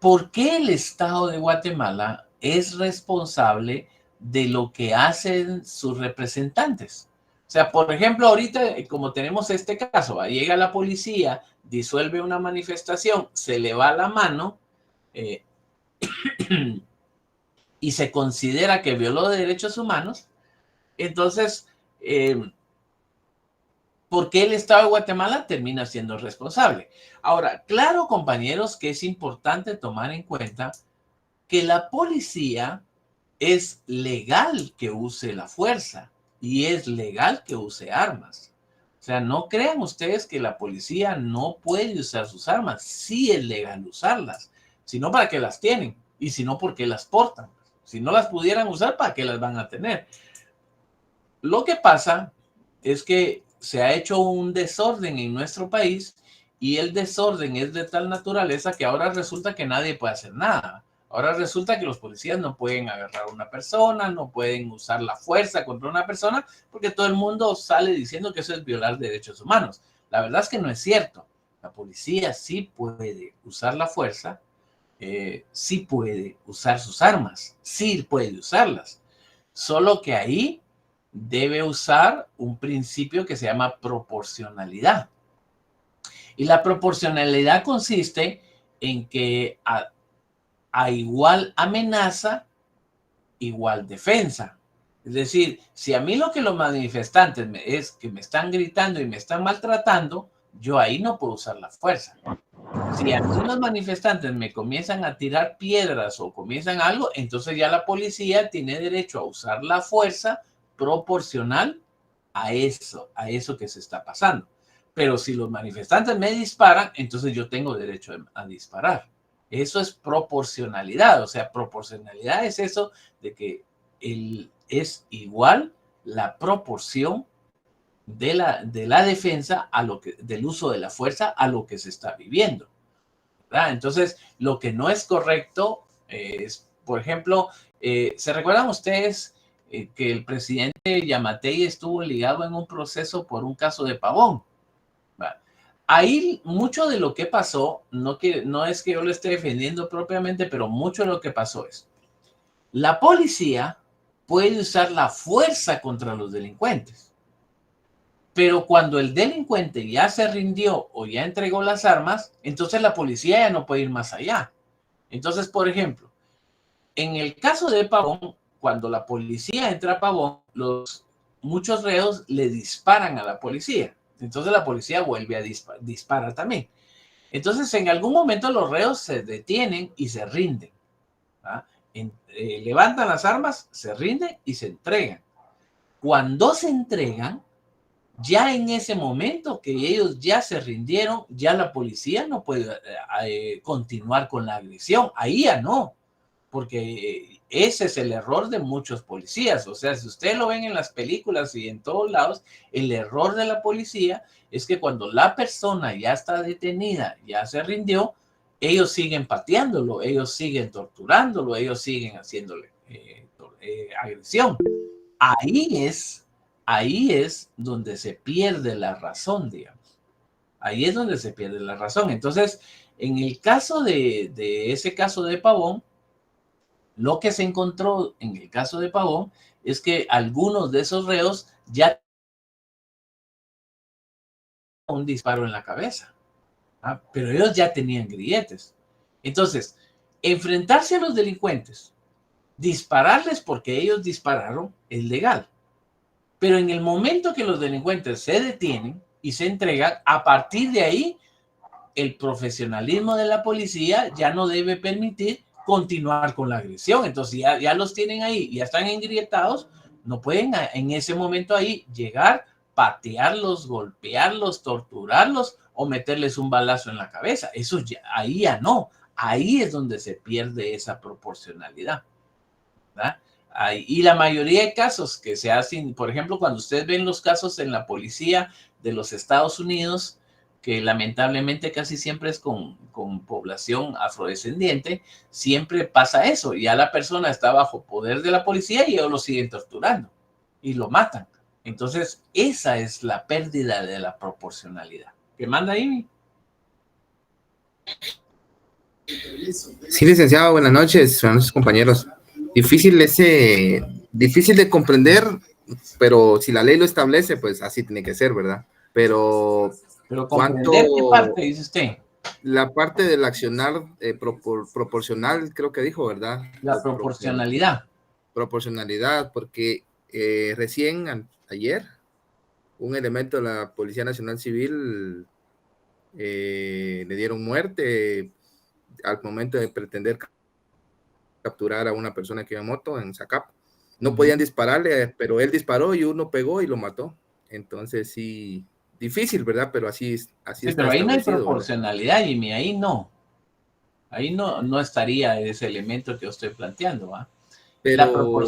¿por qué el Estado de Guatemala es responsable de lo que hacen sus representantes? O sea, por ejemplo, ahorita, como tenemos este caso, llega la policía, disuelve una manifestación, se le va la mano y se considera que violó derechos humanos. Entonces, ¿por qué el Estado de Guatemala termina siendo responsable? Ahora, claro, compañeros, que es importante tomar en cuenta que la policía es legal que use la fuerza y es legal que use armas. O sea, no crean ustedes que la policía no puede usar sus armas. Sí es legal usarlas, sino para qué las tienen y si no, ¿por qué las portan? Si no las pudieran usar, ¿para qué las van a tener? Lo que pasa es que se ha hecho un desorden en nuestro país y el desorden es de tal naturaleza que ahora resulta que nadie puede hacer nada. Ahora resulta que los policías no pueden agarrar a una persona, no pueden usar la fuerza contra una persona, porque todo el mundo sale diciendo que eso es violar derechos humanos. La verdad es que no es cierto. La policía sí puede usar la fuerza, sí puede usar sus armas, sí puede usarlas. Solo que ahí debe usar un principio que se llama proporcionalidad. Y la proporcionalidad consiste en que a igual amenaza, igual defensa. Es decir, si a mí lo que los manifestantes es que me están gritando y me están maltratando, yo ahí no puedo usar la fuerza. Si algunos manifestantes me comienzan a tirar piedras o comienzan algo, entonces ya la policía tiene derecho a usar la fuerza proporcional a eso que se está pasando. Pero si los manifestantes me disparan, entonces yo tengo derecho a disparar. Eso es proporcionalidad. O sea, proporcionalidad es eso de que es igual la proporción de la defensa del uso de la fuerza a lo que se está viviendo, ¿verdad? Entonces, lo que no es correcto es, por ejemplo, ¿se recuerdan ustedes que el presidente Yamatei estuvo ligado en un proceso por un caso de Pavón? ¿Verdad? Ahí mucho de lo que pasó, no es que yo lo esté defendiendo propiamente, pero mucho de lo que pasó es, la policía puede usar la fuerza contra los delincuentes. Pero cuando el delincuente ya se rindió o ya entregó las armas, entonces la policía ya no puede ir más allá. Entonces, por ejemplo, en el caso de Pavón, cuando la policía entra a Pavón, muchos reos le disparan a la policía. Entonces la policía vuelve a disparar también. Entonces, en algún momento los reos se detienen y se rinden. Levantan las armas, se rinden y se entregan. Cuando se entregan, ya en ese momento que ellos ya se rindieron, ya la policía no puede continuar con la agresión. Ahí ya no, porque ese es el error de muchos policías. O sea, si ustedes lo ven en las películas y en todos lados, el error de la policía es que cuando la persona ya está detenida, ya se rindió, ellos siguen pateándolo, ellos siguen torturándolo, ellos siguen haciéndole agresión. Ahí es donde se pierde la razón, digamos. Ahí es donde se pierde la razón. Entonces, en el caso de ese caso de Pavón, lo que se encontró en el caso de Pavón es que algunos de esos reos ya un disparo en la cabeza, pero ellos ya tenían grilletes. Entonces, enfrentarse a los delincuentes, dispararles porque ellos dispararon, es legal. Pero en el momento que los delincuentes se detienen y se entregan, a partir de ahí, el profesionalismo de la policía ya no debe permitir continuar con la agresión. Entonces ya los tienen ahí, ya están engrietados, no pueden en ese momento ahí llegar, patearlos, golpearlos, torturarlos o meterles un balazo en la cabeza. Eso ya, ahí ya no. Ahí es donde se pierde esa proporcionalidad, ¿verdad? Y la mayoría de casos que se hacen, por ejemplo, cuando ustedes ven los casos en la policía de los Estados Unidos, que lamentablemente casi siempre es con población afrodescendiente, siempre pasa eso. Ya la persona está bajo poder de la policía y ellos lo siguen torturando y lo matan. Entonces, esa es la pérdida de la proporcionalidad. ¿Qué manda Amy? Sí, licenciado, buenas noches compañeros. Difícil de comprender, pero si la ley lo establece, pues así tiene que ser, ¿verdad? Pero comprender, ¿qué parte dice usted? La parte del accionar proporcional, creo que dijo, ¿verdad? La proporcionalidad. Proporcionalidad, porque ayer, un elemento de la Policía Nacional Civil le dieron muerte al momento de pretender capturar a una persona que iba en moto en Zacap. No podían dispararle, pero él disparó y uno pegó y lo mató. Entonces sí, difícil, ¿verdad? Pero así sí, está. Pero ahí no hay proporcionalidad, Jimmy, ahí no. Ahí no estaría ese elemento que yo estoy planteando, ¿va? Pero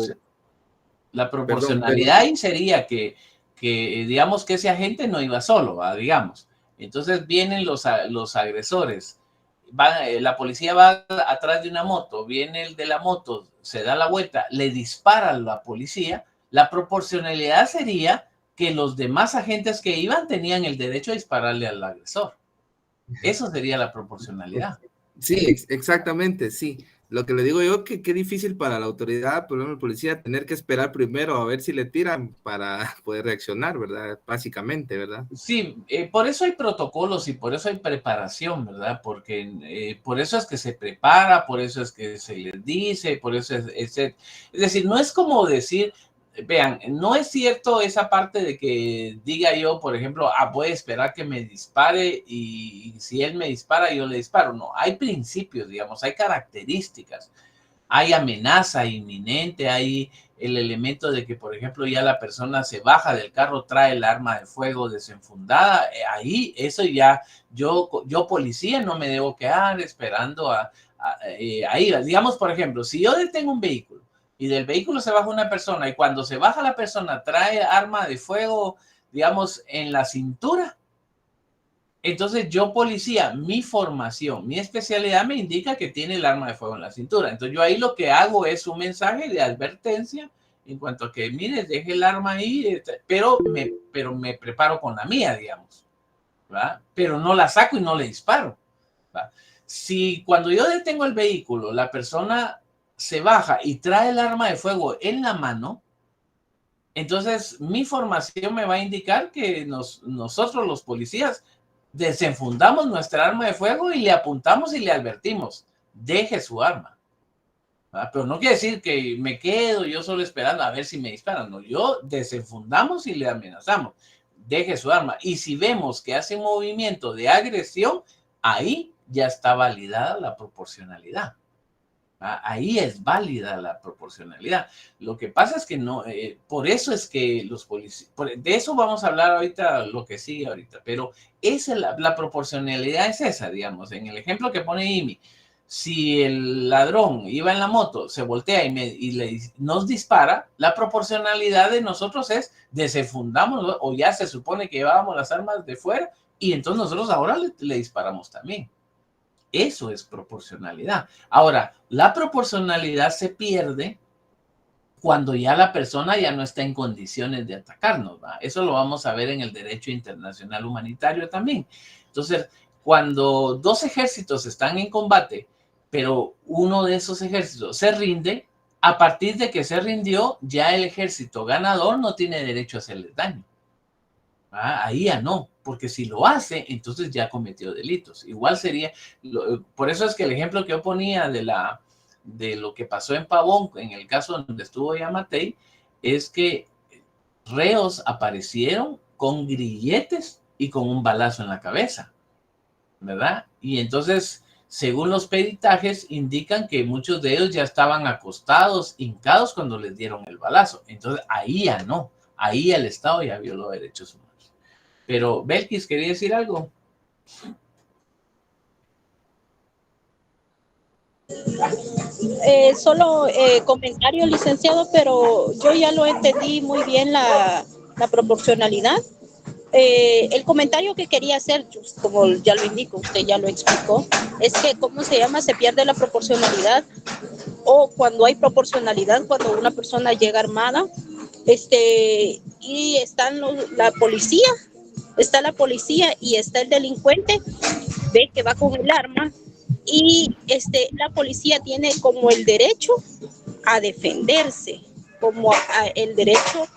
la proporcionalidad ahí sería que digamos que ese agente no iba solo, ¿va? Digamos. Entonces vienen los agresores. La policía va atrás de una moto, viene el de la moto, se da la vuelta, le dispara a la policía. La proporcionalidad sería que los demás agentes que iban tenían el derecho a dispararle al agresor. Eso sería la proporcionalidad. Sí, exactamente, sí. Lo que le digo yo que qué difícil para la autoridad, por ejemplo, la policía, tener que esperar primero a ver si le tiran para poder reaccionar, ¿verdad? Básicamente, ¿verdad? Sí, por eso hay protocolos y por eso hay preparación, ¿verdad? Porque por eso es que se prepara, por eso es que se les dice, por eso es decir, no es como decir, vean, no es cierto esa parte de que diga yo, por ejemplo, voy a esperar que me dispare y si él me dispara, yo le disparo. No, hay principios, digamos, hay características. Hay amenaza inminente, hay el elemento de que, por ejemplo, ya la persona se baja del carro, trae el arma de fuego desenfundada. Ahí, eso ya, yo policía no me debo quedar esperando ahí. Digamos, por ejemplo, si yo detengo un vehículo y del vehículo se baja una persona y cuando se baja la persona trae arma de fuego, digamos, en la cintura, entonces yo policía, mi formación, mi especialidad me indica que tiene el arma de fuego en la cintura. Entonces yo ahí lo que hago es un mensaje de advertencia en cuanto a que, mire, deje el arma ahí, pero me preparo con la mía, digamos, ¿verdad? Pero no la saco y no le disparo, ¿verdad? Si cuando yo detengo el vehículo, la persona se baja y trae el arma de fuego en la mano, entonces mi formación me va a indicar que nosotros los policías desenfundamos nuestra arma de fuego y le apuntamos y le advertimos, deje su arma. ¿Verdad? Pero no quiere decir que me quedo yo solo esperando a ver si me disparan. No, yo desenfundamos y le amenazamos, deje su arma. Y si vemos que hace movimiento de agresión, ahí ya está validada la proporcionalidad. Ahí es válida la proporcionalidad. Lo que pasa es que no, por eso es que los policías, de eso vamos a hablar ahorita, lo que sigue ahorita, pero la proporcionalidad es esa, digamos, en el ejemplo que pone Imi, si el ladrón iba en la moto, se voltea y nos dispara, la proporcionalidad de nosotros es desenfundamos o ya se supone que llevábamos las armas de fuera y entonces nosotros ahora le disparamos también. Eso es proporcionalidad. Ahora, la proporcionalidad se pierde cuando ya la persona ya no está en condiciones de atacarnos, ¿va? Eso lo vamos a ver en el derecho internacional humanitario también. Entonces, cuando dos ejércitos están en combate, pero uno de esos ejércitos se rinde, a partir de que se rindió, ya el ejército ganador no tiene derecho a hacerle daño. Ahí ya no, porque si lo hace, entonces ya cometió delitos. Igual sería, por eso es que el ejemplo que yo ponía de lo que pasó en Pavón, en el caso donde estuvo Yamatei, es que reos aparecieron con grilletes y con un balazo en la cabeza, ¿verdad? Y entonces, según los peritajes, indican que muchos de ellos ya estaban acostados, hincados cuando les dieron el balazo. Entonces, ahí ya no, ahí el Estado ya violó derechos humanos. Pero, Belkis, ¿quería decir algo? Solo comentario, licenciado, pero yo ya lo entendí muy bien la proporcionalidad. El comentario que quería hacer, como ya lo indico, usted ya lo explicó, es que, ¿cómo se llama? Se pierde la proporcionalidad, o cuando hay proporcionalidad, cuando una persona llega armada, y están la policía y está el delincuente, ve que va con el arma, y la policía tiene como el derecho a defenderse, como el derecho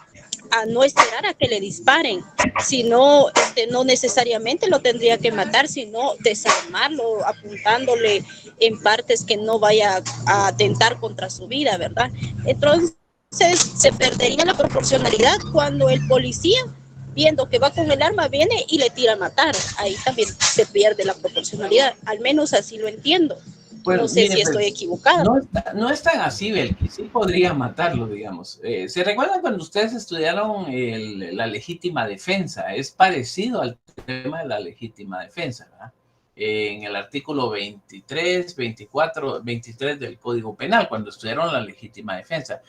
a no esperar a que le disparen, sino no necesariamente lo tendría que matar, sino desarmarlo, apuntándole en partes que no vaya a atentar contra su vida, ¿verdad? Entonces se perdería la proporcionalidad cuando el policía, viendo que va con el arma, viene y le tira a matar. Ahí también se pierde la proporcionalidad, al menos así lo entiendo. Bueno, no sé si estoy equivocada. No es tan así, Belki, sí podría matarlo, digamos. ¿Se recuerdan cuando ustedes estudiaron la legítima defensa? Es parecido al tema de la legítima defensa, ¿verdad? En el artículo 23, 24, 23 del Código Penal, cuando estudiaron la legítima defensa.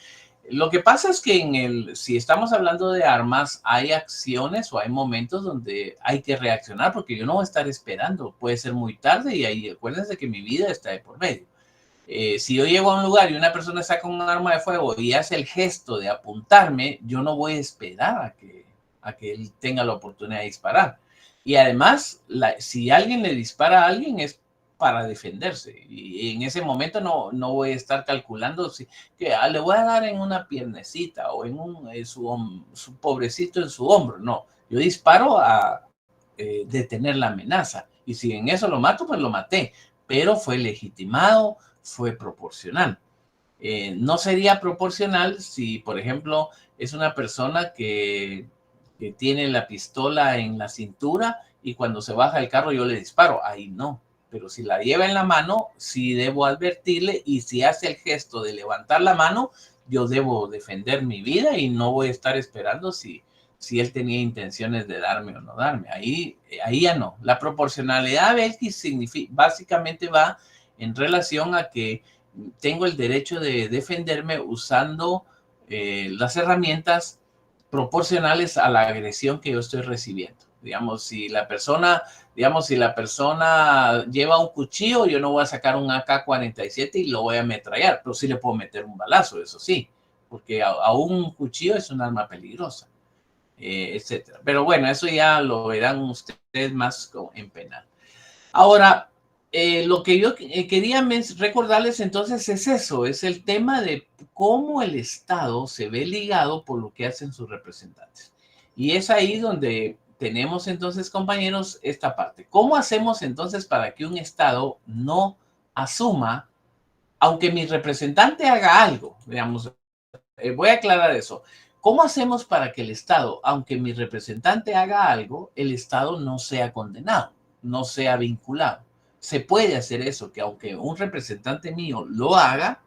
Lo que pasa es que si estamos hablando de armas, hay acciones o hay momentos donde hay que reaccionar, porque yo no voy a estar esperando, puede ser muy tarde y ahí acuérdense que mi vida está de por medio. Si yo llego a un lugar y una persona saca un arma de fuego y hace el gesto de apuntarme, yo no voy a esperar a que él tenga la oportunidad de disparar. Y además, si alguien le dispara a alguien es para defenderse, y en ese momento no voy a estar calculando que le voy a dar en una piernecita o en su pobrecito en su hombro. No, yo disparo a detener la amenaza, y si en eso lo mato, pues lo maté, pero fue legitimado, fue proporcional. No sería proporcional si, por ejemplo, es una persona que tiene la pistola en la cintura y cuando se baja del carro yo le disparo. Ahí no. Pero si la lleva en la mano, sí debo advertirle, y si hace el gesto de levantar la mano, yo debo defender mi vida y no voy a estar esperando si él tenía intenciones de darme o no darme. Ahí ya no. La proporcionalidad, Belkis, básicamente va en relación a que tengo el derecho de defenderme usando las herramientas proporcionales a la agresión que yo estoy recibiendo. Digamos, si la persona lleva un cuchillo, yo no voy a sacar un AK-47 y lo voy a ametrallar, pero sí le puedo meter un balazo, eso sí, porque aún un cuchillo es un arma peligrosa, etcétera. Pero bueno, eso ya lo verán ustedes más en penal. Ahora, lo que yo quería recordarles entonces es eso, es el tema de cómo el Estado se ve ligado por lo que hacen sus representantes. Y es ahí donde tenemos entonces, compañeros, esta parte. ¿Cómo hacemos entonces para que un Estado no asuma, aunque mi representante haga algo? Digamos, voy a aclarar eso. ¿Cómo hacemos para que el Estado, aunque mi representante haga algo, el Estado no sea condenado, no sea vinculado? Se puede hacer eso, que aunque un representante mío lo haga,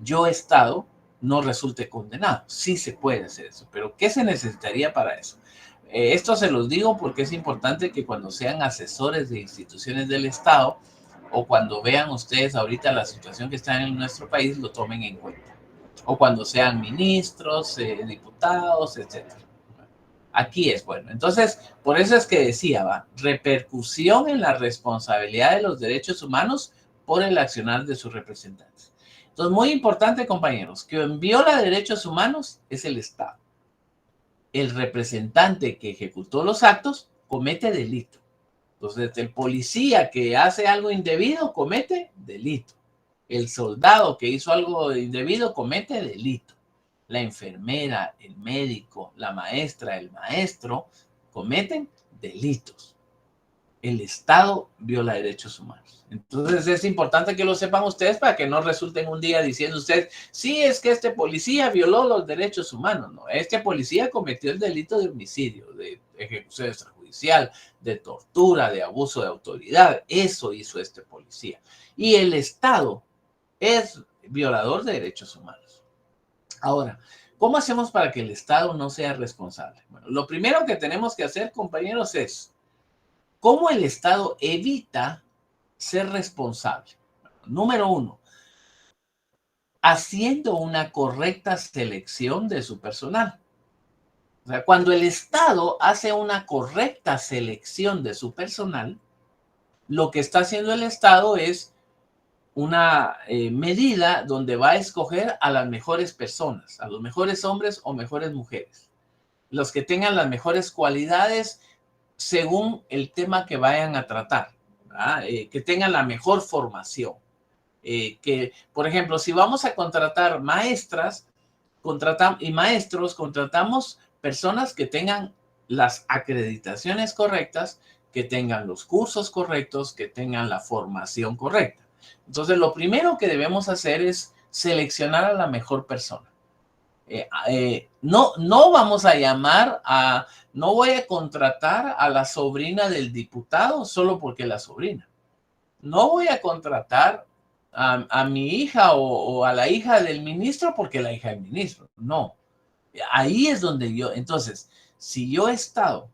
yo, Estado, no resulte condenado. Sí se puede hacer eso, pero ¿qué se necesitaría para eso? Esto se los digo porque es importante que cuando sean asesores de instituciones del Estado o cuando vean ustedes ahorita la situación que está en nuestro país, lo tomen en cuenta. O cuando sean ministros, diputados, etc. Aquí es bueno. Entonces, por eso es que decía, repercusión en la responsabilidad de los derechos humanos por el accionar de sus representantes. Entonces, muy importante, compañeros, que quien viola derechos humanos es el Estado. El representante que ejecutó los actos comete delito. Entonces, el policía que hace algo indebido comete delito. El soldado que hizo algo indebido comete delito. La enfermera, el médico, la maestra, el maestro cometen delitos. El Estado viola derechos humanos. Entonces es importante que lo sepan ustedes para que no resulten un día diciendo ustedes, sí, es que este policía violó los derechos humanos. No, este policía cometió el delito de homicidio, de ejecución extrajudicial, de tortura, de abuso de autoridad. Eso hizo este policía. Y el Estado es violador de derechos humanos. Ahora, ¿cómo hacemos para que el Estado no sea responsable? Bueno, lo primero que tenemos que hacer, compañeros, es ¿cómo el Estado evita ser responsable? Bueno, número 1, haciendo una correcta selección de su personal. O sea, cuando el Estado hace una correcta selección de su personal, lo que está haciendo el Estado es una medida donde va a escoger a las mejores personas, a los mejores hombres o mejores mujeres, los que tengan las mejores cualidades según el tema que vayan a tratar, que tengan la mejor formación. Que, por ejemplo, si vamos a contratar maestras y maestros, contratamos personas que tengan las acreditaciones correctas, que tengan los cursos correctos, que tengan la formación correcta. Entonces, lo primero que debemos hacer es seleccionar a la mejor persona. No vamos a llamar no voy a contratar a la sobrina del diputado solo porque es la sobrina. No voy a contratar a mi hija o a la hija del ministro porque la hija del ministro. No. Ahí es donde entonces, si yo Estado,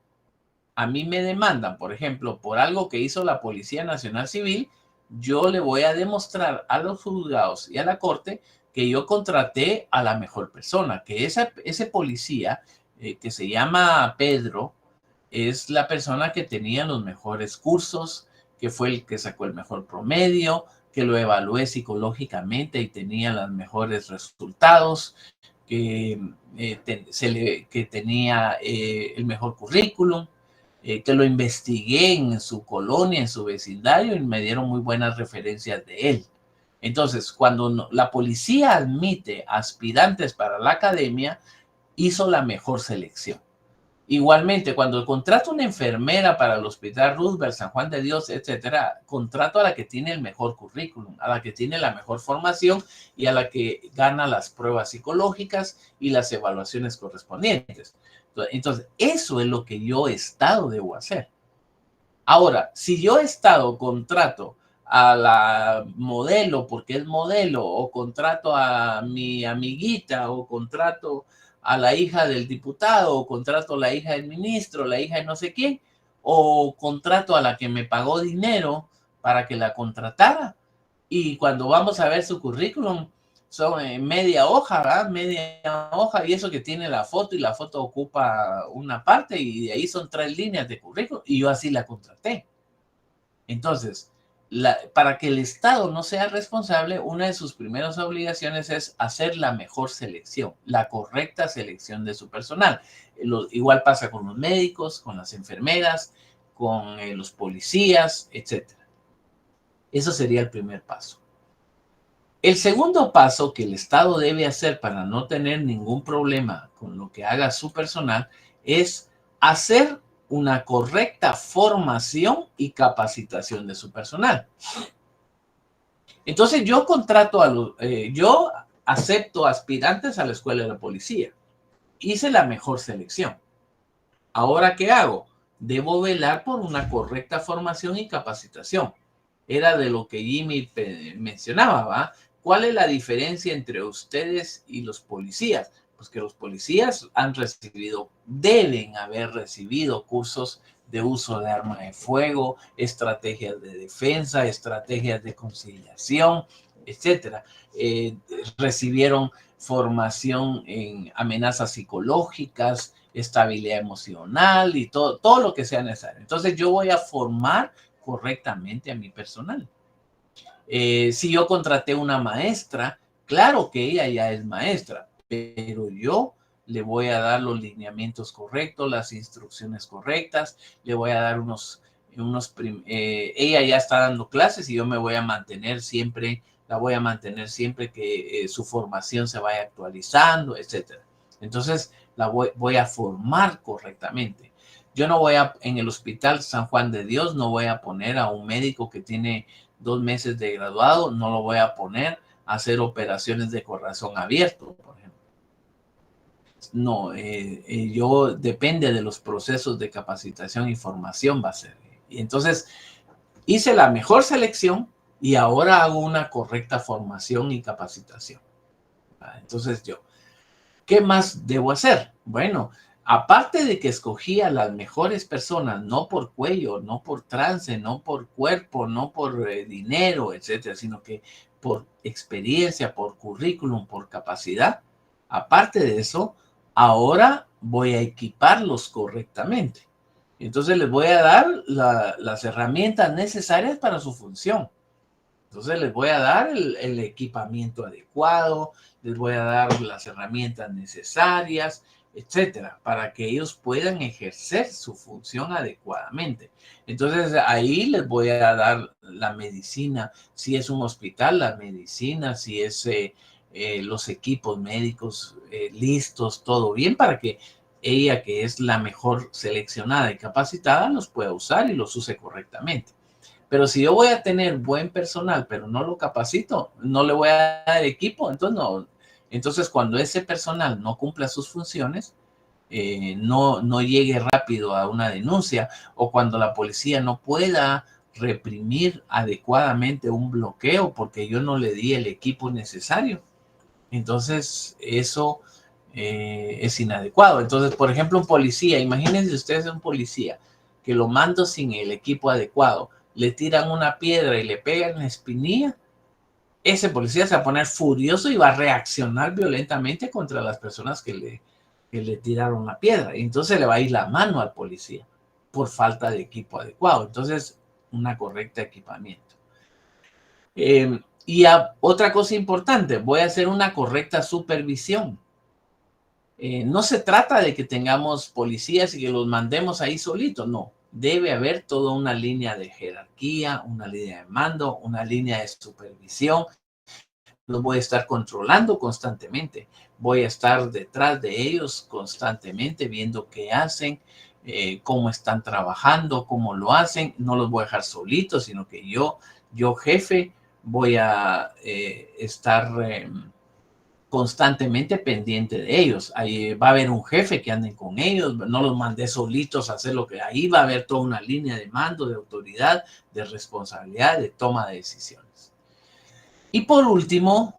a mí me demandan, por ejemplo, por algo que hizo la Policía Nacional Civil, yo le voy a demostrar a los juzgados y a la corte que yo contraté a la mejor persona, que ese policía que se llama Pedro es la persona que tenía los mejores cursos, que fue el que sacó el mejor promedio, que lo evalué psicológicamente y tenía los mejores resultados, que tenía el mejor currículum, que lo investigué en su colonia, en su vecindario, y me dieron muy buenas referencias de él. Entonces, cuando la policía admite aspirantes para la academia, hizo la mejor selección. Igualmente, cuando contrato una enfermera para el Hospital Roosevelt, San Juan de Dios, etcétera, contrato a la que tiene el mejor currículum, a la que tiene la mejor formación y a la que gana las pruebas psicológicas y las evaluaciones correspondientes. Entonces, eso es lo que yo, Estado, debo hacer. Ahora, si yo, Estado, contrato a la modelo porque es modelo, o contrato a mi amiguita, o contrato a la hija del diputado, o contrato a la hija del ministro, la hija de no sé quién, o contrato a la que me pagó dinero para que la contratara, y cuando vamos a ver su currículum, son media hoja, ¿verdad? Media hoja, y eso que tiene la foto, y la foto ocupa una parte, y de ahí son 3 líneas de currículum, y yo así la contraté. Entonces, para que el Estado no sea responsable, una de sus primeras obligaciones es hacer la mejor selección, la correcta selección de su personal. Igual pasa con los médicos, con las enfermeras, con los policías, etc. Eso sería el primer paso. El segundo paso que el Estado debe hacer para no tener ningún problema con lo que haga su personal es hacer una correcta formación y capacitación de su personal. Entonces yo yo acepto aspirantes a la escuela de la policía. Hice la mejor selección. Ahora, ¿qué hago? Debo velar por una correcta formación y capacitación. Era de lo que Jimmy mencionaba, ¿va? ¿Cuál es la diferencia entre ustedes y los policías? Pues que los policías deben haber recibido cursos de uso de arma de fuego, estrategias de defensa, estrategias de conciliación, etcétera. Recibieron formación en amenazas psicológicas, estabilidad emocional y todo lo que sea necesario. Entonces yo voy a formar correctamente a mi personal. Si yo contraté una maestra, claro que ella ya es maestra, pero yo le voy a dar los lineamientos correctos, las instrucciones correctas, le voy a dar ella ya está dando clases y yo me voy a mantener siempre, la voy a mantener siempre que su formación se vaya actualizando, etcétera. Entonces, la voy a formar correctamente. Yo no en el Hospital San Juan de Dios, no voy a poner a un médico que tiene 2 meses de graduado, no lo voy a poner a hacer operaciones de corazón abierto, por ejemplo. No, yo depende de los procesos de capacitación y formación va a ser. Y entonces hice la mejor selección y ahora hago una correcta formación y capacitación. Entonces ¿qué más debo hacer? Bueno, aparte de que escogí a las mejores personas, no por cuello, no por trance, no por cuerpo, no por dinero, etcétera, sino que por experiencia, por currículum, por capacidad, aparte de eso, ahora voy a equiparlos correctamente. Entonces les voy a dar las herramientas necesarias para su función. Entonces les voy a dar el equipamiento adecuado, les voy a dar las herramientas necesarias, etcétera, para que ellos puedan ejercer su función adecuadamente. Entonces ahí les voy a dar la medicina, si es un hospital, la medicina, si es los equipos médicos listos, todo bien, para que ella, que es la mejor seleccionada y capacitada, los pueda usar y los use correctamente. Pero si yo voy a tener buen personal, pero no lo capacito, no le voy a dar equipo, entonces no. Entonces, cuando ese personal no cumpla sus funciones, no llegue rápido a una denuncia, o cuando la policía no pueda reprimir adecuadamente un bloqueo porque yo no le di el equipo necesario, entonces eso es inadecuado. Entonces, por ejemplo, un policía, imagínense ustedes un policía que lo mando sin el equipo adecuado, le tiran una piedra y le pegan en la espinilla, ese policía se va a poner furioso y va a reaccionar violentamente contra las personas que le tiraron la piedra. Y entonces le va a ir la mano al policía por falta de equipo adecuado. Entonces, una correcta equipamiento. Otra cosa importante, voy a hacer una correcta supervisión. No se trata de que tengamos policías y que los mandemos ahí solitos, no. Debe haber toda una línea de jerarquía, una línea de mando, una línea de supervisión, los voy a estar controlando constantemente, voy a estar detrás de ellos constantemente, viendo qué hacen, cómo están trabajando, cómo lo hacen. No los voy a dejar solitos, sino que yo jefe, voy a estar constantemente pendiente de ellos. Ahí va a haber un jefe que anden con ellos, no los mandé solitos a hacer lo que ahí va a haber toda una línea de mando, de autoridad, de responsabilidad, de toma de decisiones. Y por último,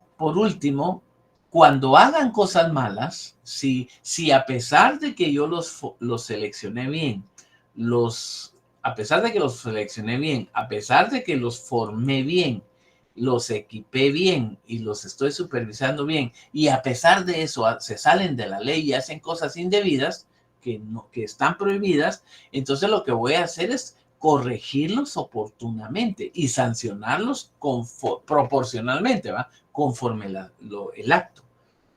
cuando hagan cosas malas, si a pesar de que yo los seleccioné bien, a pesar de que los seleccioné bien, a pesar de que los formé bien, los equipé bien y los estoy supervisando bien, y a pesar de eso se salen de la ley y hacen cosas indebidas que están prohibidas, entonces lo que voy a hacer es corregirlos oportunamente y sancionarlos proporcionalmente, ¿va? Conforme el acto.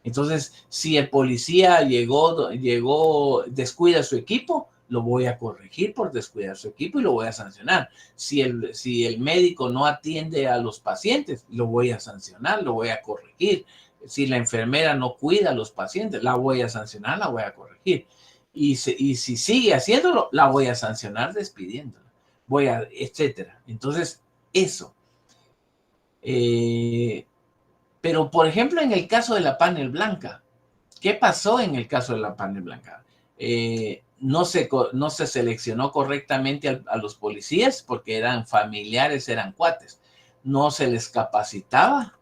Entonces, si el policía descuida su equipo, lo voy a corregir por descuidar su equipo y lo voy a sancionar. Si el médico no atiende a los pacientes, lo voy a sancionar, lo voy a corregir. Si la enfermera no cuida a los pacientes, la voy a sancionar, la voy a corregir. Y si sigue haciéndolo, la voy a sancionar despidiéndola. Etcétera. Entonces, eso. Pero, por ejemplo, en el caso de la panel blanca, ¿qué pasó en el caso de la panel blanca? No se seleccionó correctamente a los policías porque eran familiares, eran cuates. No se les capacitaba,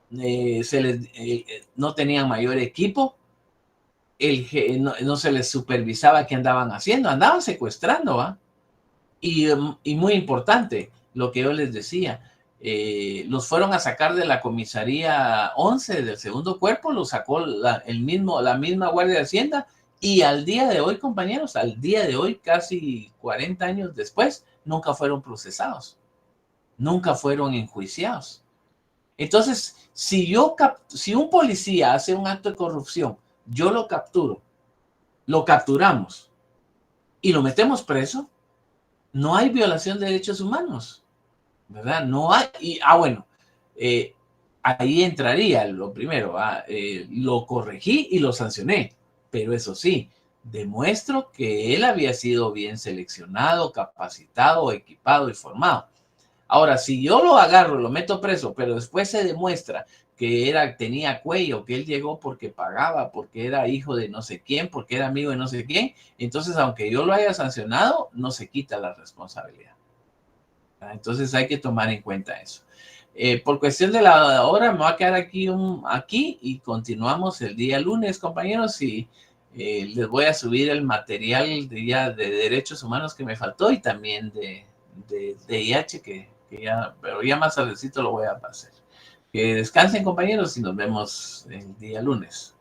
no tenían mayor equipo, no se les supervisaba qué andaban haciendo, andaban secuestrando, ¿va? Y muy importante, lo que yo les decía, los fueron a sacar de la comisaría 11 del segundo cuerpo, los sacó la misma Guardia de Hacienda, y al día de hoy, compañeros, al día de hoy, casi 40 años después, nunca fueron procesados, nunca fueron enjuiciados. Entonces, si un policía hace un acto de corrupción, yo lo capturo, lo capturamos y lo metemos preso, no hay violación de derechos humanos, ¿verdad? No hay. Bueno, ahí entraría lo primero, lo corregí y lo sancioné, pero eso sí, demuestro que él había sido bien seleccionado, capacitado, equipado y formado. Ahora, si yo lo agarro, lo meto preso, pero después se demuestra que tenía cuello, que él llegó porque pagaba, porque era hijo de no sé quién, porque era amigo de no sé quién, entonces aunque yo lo haya sancionado, no se quita la responsabilidad. Entonces hay que tomar en cuenta eso. Por cuestión de la hora, me voy a quedar aquí y continuamos el día lunes, compañeros, y les voy a subir el material de derechos humanos que me faltó y también de DIH pero ya más tardecito lo voy a hacer. Que descansen, compañeros, y nos vemos el día lunes.